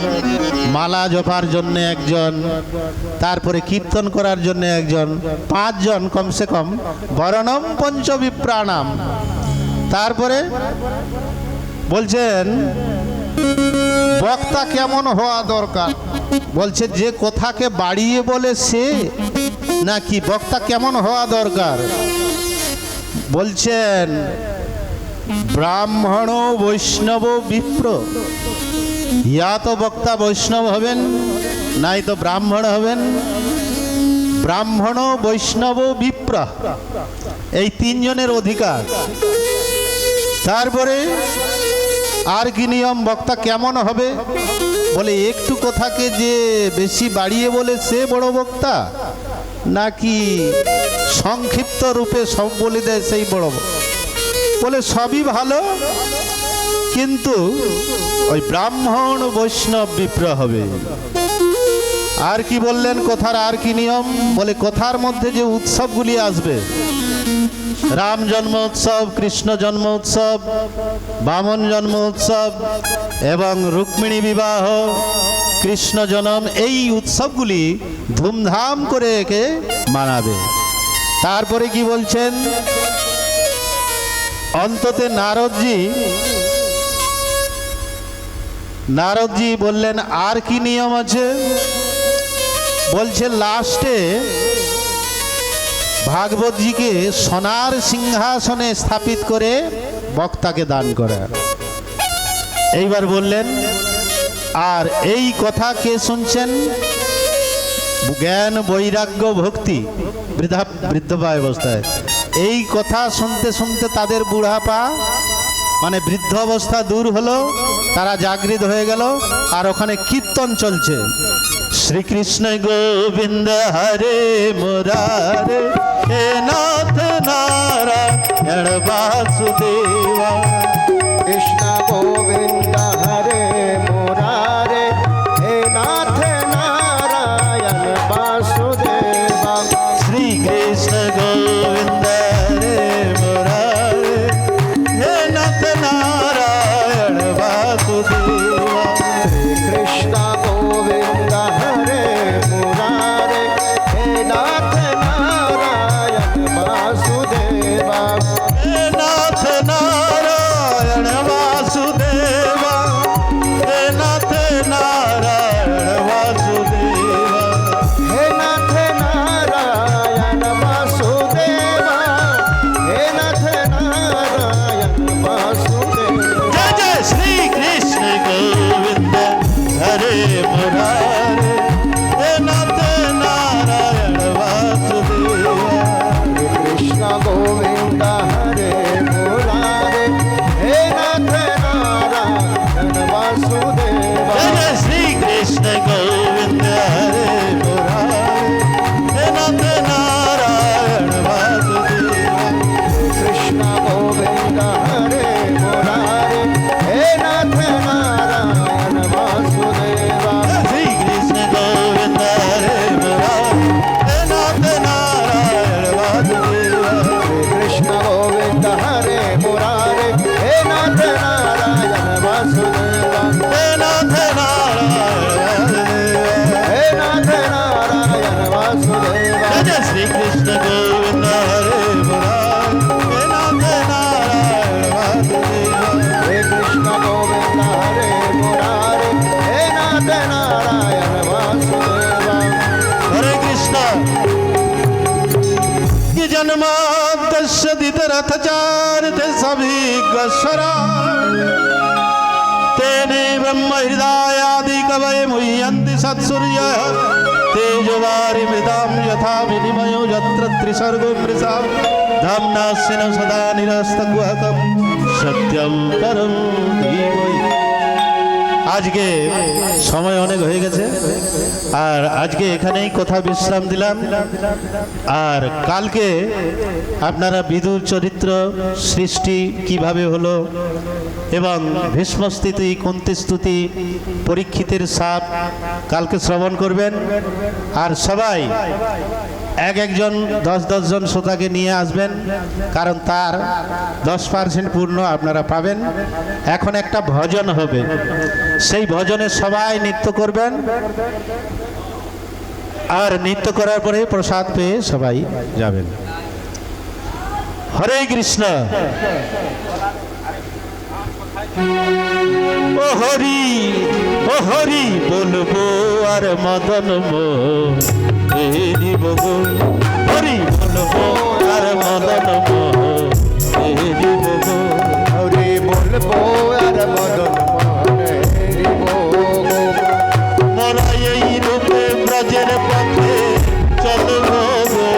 মালা জপার জন্য একজন, তারপরে কীর্তন করার জন্য একজন, 5 জন কমসে কম বরণম পঞ্চবিপ্রাণাম। তারপরে বলছেন বক্তা কেমন হওয়া দরকার, বলছে যে কথাকে বাড়িয়ে বলে সে, নাকি বক্তা কেমন হওয়া দরকার? বলছেন ব্রাহ্মণ বৈষ্ণব বিপ্র, ইয়া তো বক্তা বৈষ্ণব হবেন, নাই তো ব্রাহ্মণ হবেন। ব্রাহ্মণ বৈষ্ণব বিপ্র এই 3 জনের অধিকার। তারপরে আর কি নিয়ম, বক্তা কেমন হবে? বলে একটু কথাকে যে বেশি বাড়িয়ে বলে সে বড় বক্তা, নাকি সংক্ষিপ্ত রূপে সব বলে দেয় সেই বড় বক্তা? বলে সবই ভালো, কিন্তু ওই ব্রাহ্মণ বৈষ্ণব বিপ্র হবে। আর কি বললেন কথার আর কি নিয়ম? বলে কথার মধ্যে যে উৎসবগুলি আসবে, রাম জন্ম উৎসব, কৃষ্ণ জন্ম উৎসব, বামন জন্ম উৎসব এবং রুক্মিণী বিবাহ, কৃষ্ণ জন্ম, এই উৎসবগুলি ধুমধাম করে একে মানাবে। তারপরে কি বলছেন, অন্ততে নারদজি বললেন আর কি নিয়ম আছে? বলছে লাস্টে ভাগবতজিকে সোনার সিংহাসনে স্থাপিত করে বক্তাকে দান করা। এইবার বললেন আর এই কথা কে শুনছেন? জ্ঞান বৈরাগ্য ভক্তি বৃদ্ধপা অবস্থায় এই কথা শুনতে শুনতে তাদের বুড়াপা মানে বৃদ্ধ অবস্থা দূর হলো, তারা জাগৃত হয়ে গেল। আর ওখানে কীর্তন চলছে, শ্রীকৃষ্ণ গোবিন্দ হরে মুরারে, হে নাথ নারায়ণ বাসুদেবা। কৃষ্ণ গোবিন্দ হরে মুরারে, হে নাথ নারায়ণ বাসুদেবা। শ্রীকৃষ্ণ গোবিন্দ হরে মুরারে, হে নাথ নারায়ণ বাসুদেবা। কৃষ্ণ গোবিন্দ হরে মুরারে, হে নাথ নারায়ণ বাসুদেবা। হে নাথ নারায়ণ বাসুদেবা, হে নাথ নারায়ণ বাসুদেবা। হে নাথ নারায়ণ বাসুদেবা, হে নাথ নারায়ণ বাসুদেবা। জয় জয় শ্রীকৃষ্ণ গোবিন্দ হরে মুরারে, হে নাথ নারায়ণ বাসুদেবা। কৃষ্ণ গোবিন্দ হরে মুরারে, হে নাথ নারায়ণ বাসুদেবা। জয় জয় শ্রীকৃষ্ণ গোবিন্দ হরে মুরারে, হে নাথ নারায়ণ বাসুদেবা। কৃষ্ণ গোবিন্দ হরে মুরারে, হে নাথ নারায়ণ বাসুদেবা। শ্রীকৃষ্ণ গোবিন্দ হরে মুরারে, হে নাথ নারায়ণ বাসুদেবা। কৃষ্ণ গোবিন্দ হরে মুরারে, হে নাথ নারায়ণ বাসুদেবা। হে নাথ নারায়ণ বাসুদেবা। হে নাথ নারায়ণ বাসুদেবা। জয় জয় শ্রীকৃষ্ণ গোবিন্দ হরে মুরারে, হে নাথ নারায়ণ বাসুদেবা। হে কৃষ্ণ গোবিন্দ হরে মুরারে, হে নাথ নারায়ণ বাসুদেবা। হরে কৃষ্ণ। কি জন্মাদ্যস্য দিতরথচারিতে সভিজ্ঞস্বরা, তেনে ব্রহ্ম হৃদয়াদি কবয়ে মুহ্যন্তি সৎসূর্যः, তেজোবারি মৃদাম যথা বিনিমयो যত্র ত্রিসর্গো মৃষা, ধাম্না স্যেন সদা নিরস্তকুহকम् সত্যম পরম ধীমহি। আজকে সময় অনেক হয়ে গেছে, আর আজকে এখানেই কথা বিশ্রাম দিলাম। আর কালকে আপনারা বিদুর চরিত্র সৃষ্টি কিভাবে হলো এবং ভীষ্মস্তুতি, কুন্তিস্তুতি, পরীক্ষিতের সাপ কালকে শ্রবণ করবেন। আর সবাই একজন 10 জন শ্রোতাকে নিয়ে আসবেন, কারণ তার 10% পূর্ণ আপনারা পাবেন। এখন একটা ভজন হবে, সেই ভজনে সবাই নৃত্য করবেন, আর নৃত্য করার পরে প্রসাদ পেয়ে সবাই যাবেন। হরে কৃষ্ণ। ও হরি, ও হরি বলবো আর মদন মোহন হরি বলবো আর মদন মোহন হরি বলবো আর মদন মোহন হরি বলবো। মোরা এই রূপে ব্রজের পথে চলবো গো,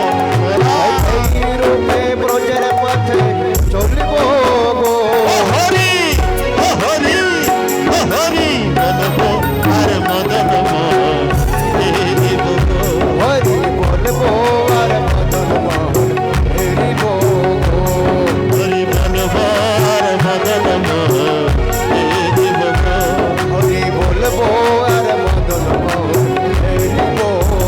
মোরা এই রূপে ব্রজের পথে চলব গো। ও হরি, ও হরি, ও হরি বলবো আর মদন মোহন হরি বলবো আর মদন মোহন হরি বলবো। হরি বলবো আর মদন মোহন হরি বলবো আর মদন মোহন হরি বলবো।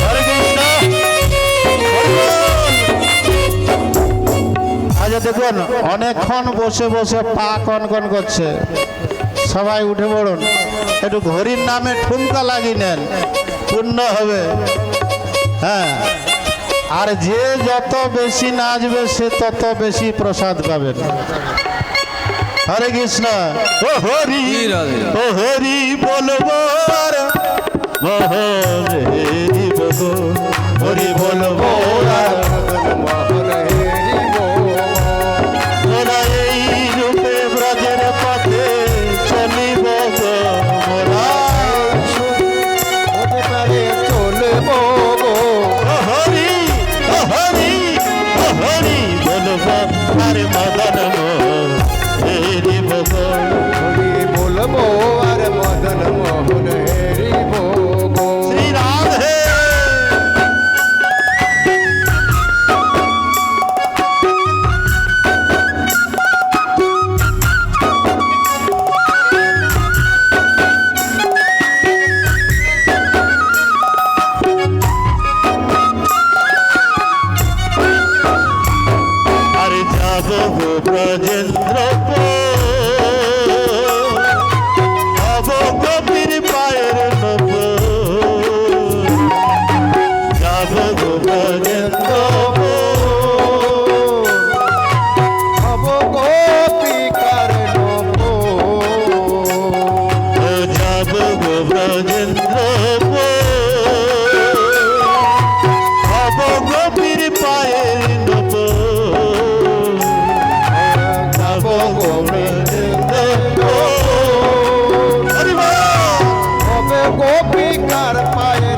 হরে কৃষ্ণ। আচ্ছা দেখুন, অনেকক্ষণ বসে বসে পা কনকন করছে, সবাই উঠে পড়ুন, একটু হরির নামে ঠুমকা লাগিয়ে নেন, পূর্ণ হবে। হ্যাঁ, আর যে যত বেশি নাচবে সে তত বেশি প্রসাদ পাবেন। হরে কৃষ্ণ। ও হরি, ও হরি বলবো আর মোহন হরি বলবো, হরি বলবো আর মদন মোহন হরি বলবো। মোরা এই রূপে ব্রজের পথে চলিব গো, মোরা হতে পারে চলব গো। ও হরি, ও হরি, ও হরি বলবো আর মদন মোহন হরি বলবো। হরি বলবো আর মদন মোহন হরি বলবো। শ্রী রাধে। আর যাব গো ব্রজেন্দ্রপুর, হব গোপীর পায়ের নপুর। যাব গো ব্রজেন্দ্রপুর, হব গোপিকার নপুর। ও যাব গো ব্রজেন্দ্রপুর, হব গোপীর পায়ের নপুর। যাব গো ব্রজেন্দ্রপুর। হরি বল। হবে গোপিকার পায়ের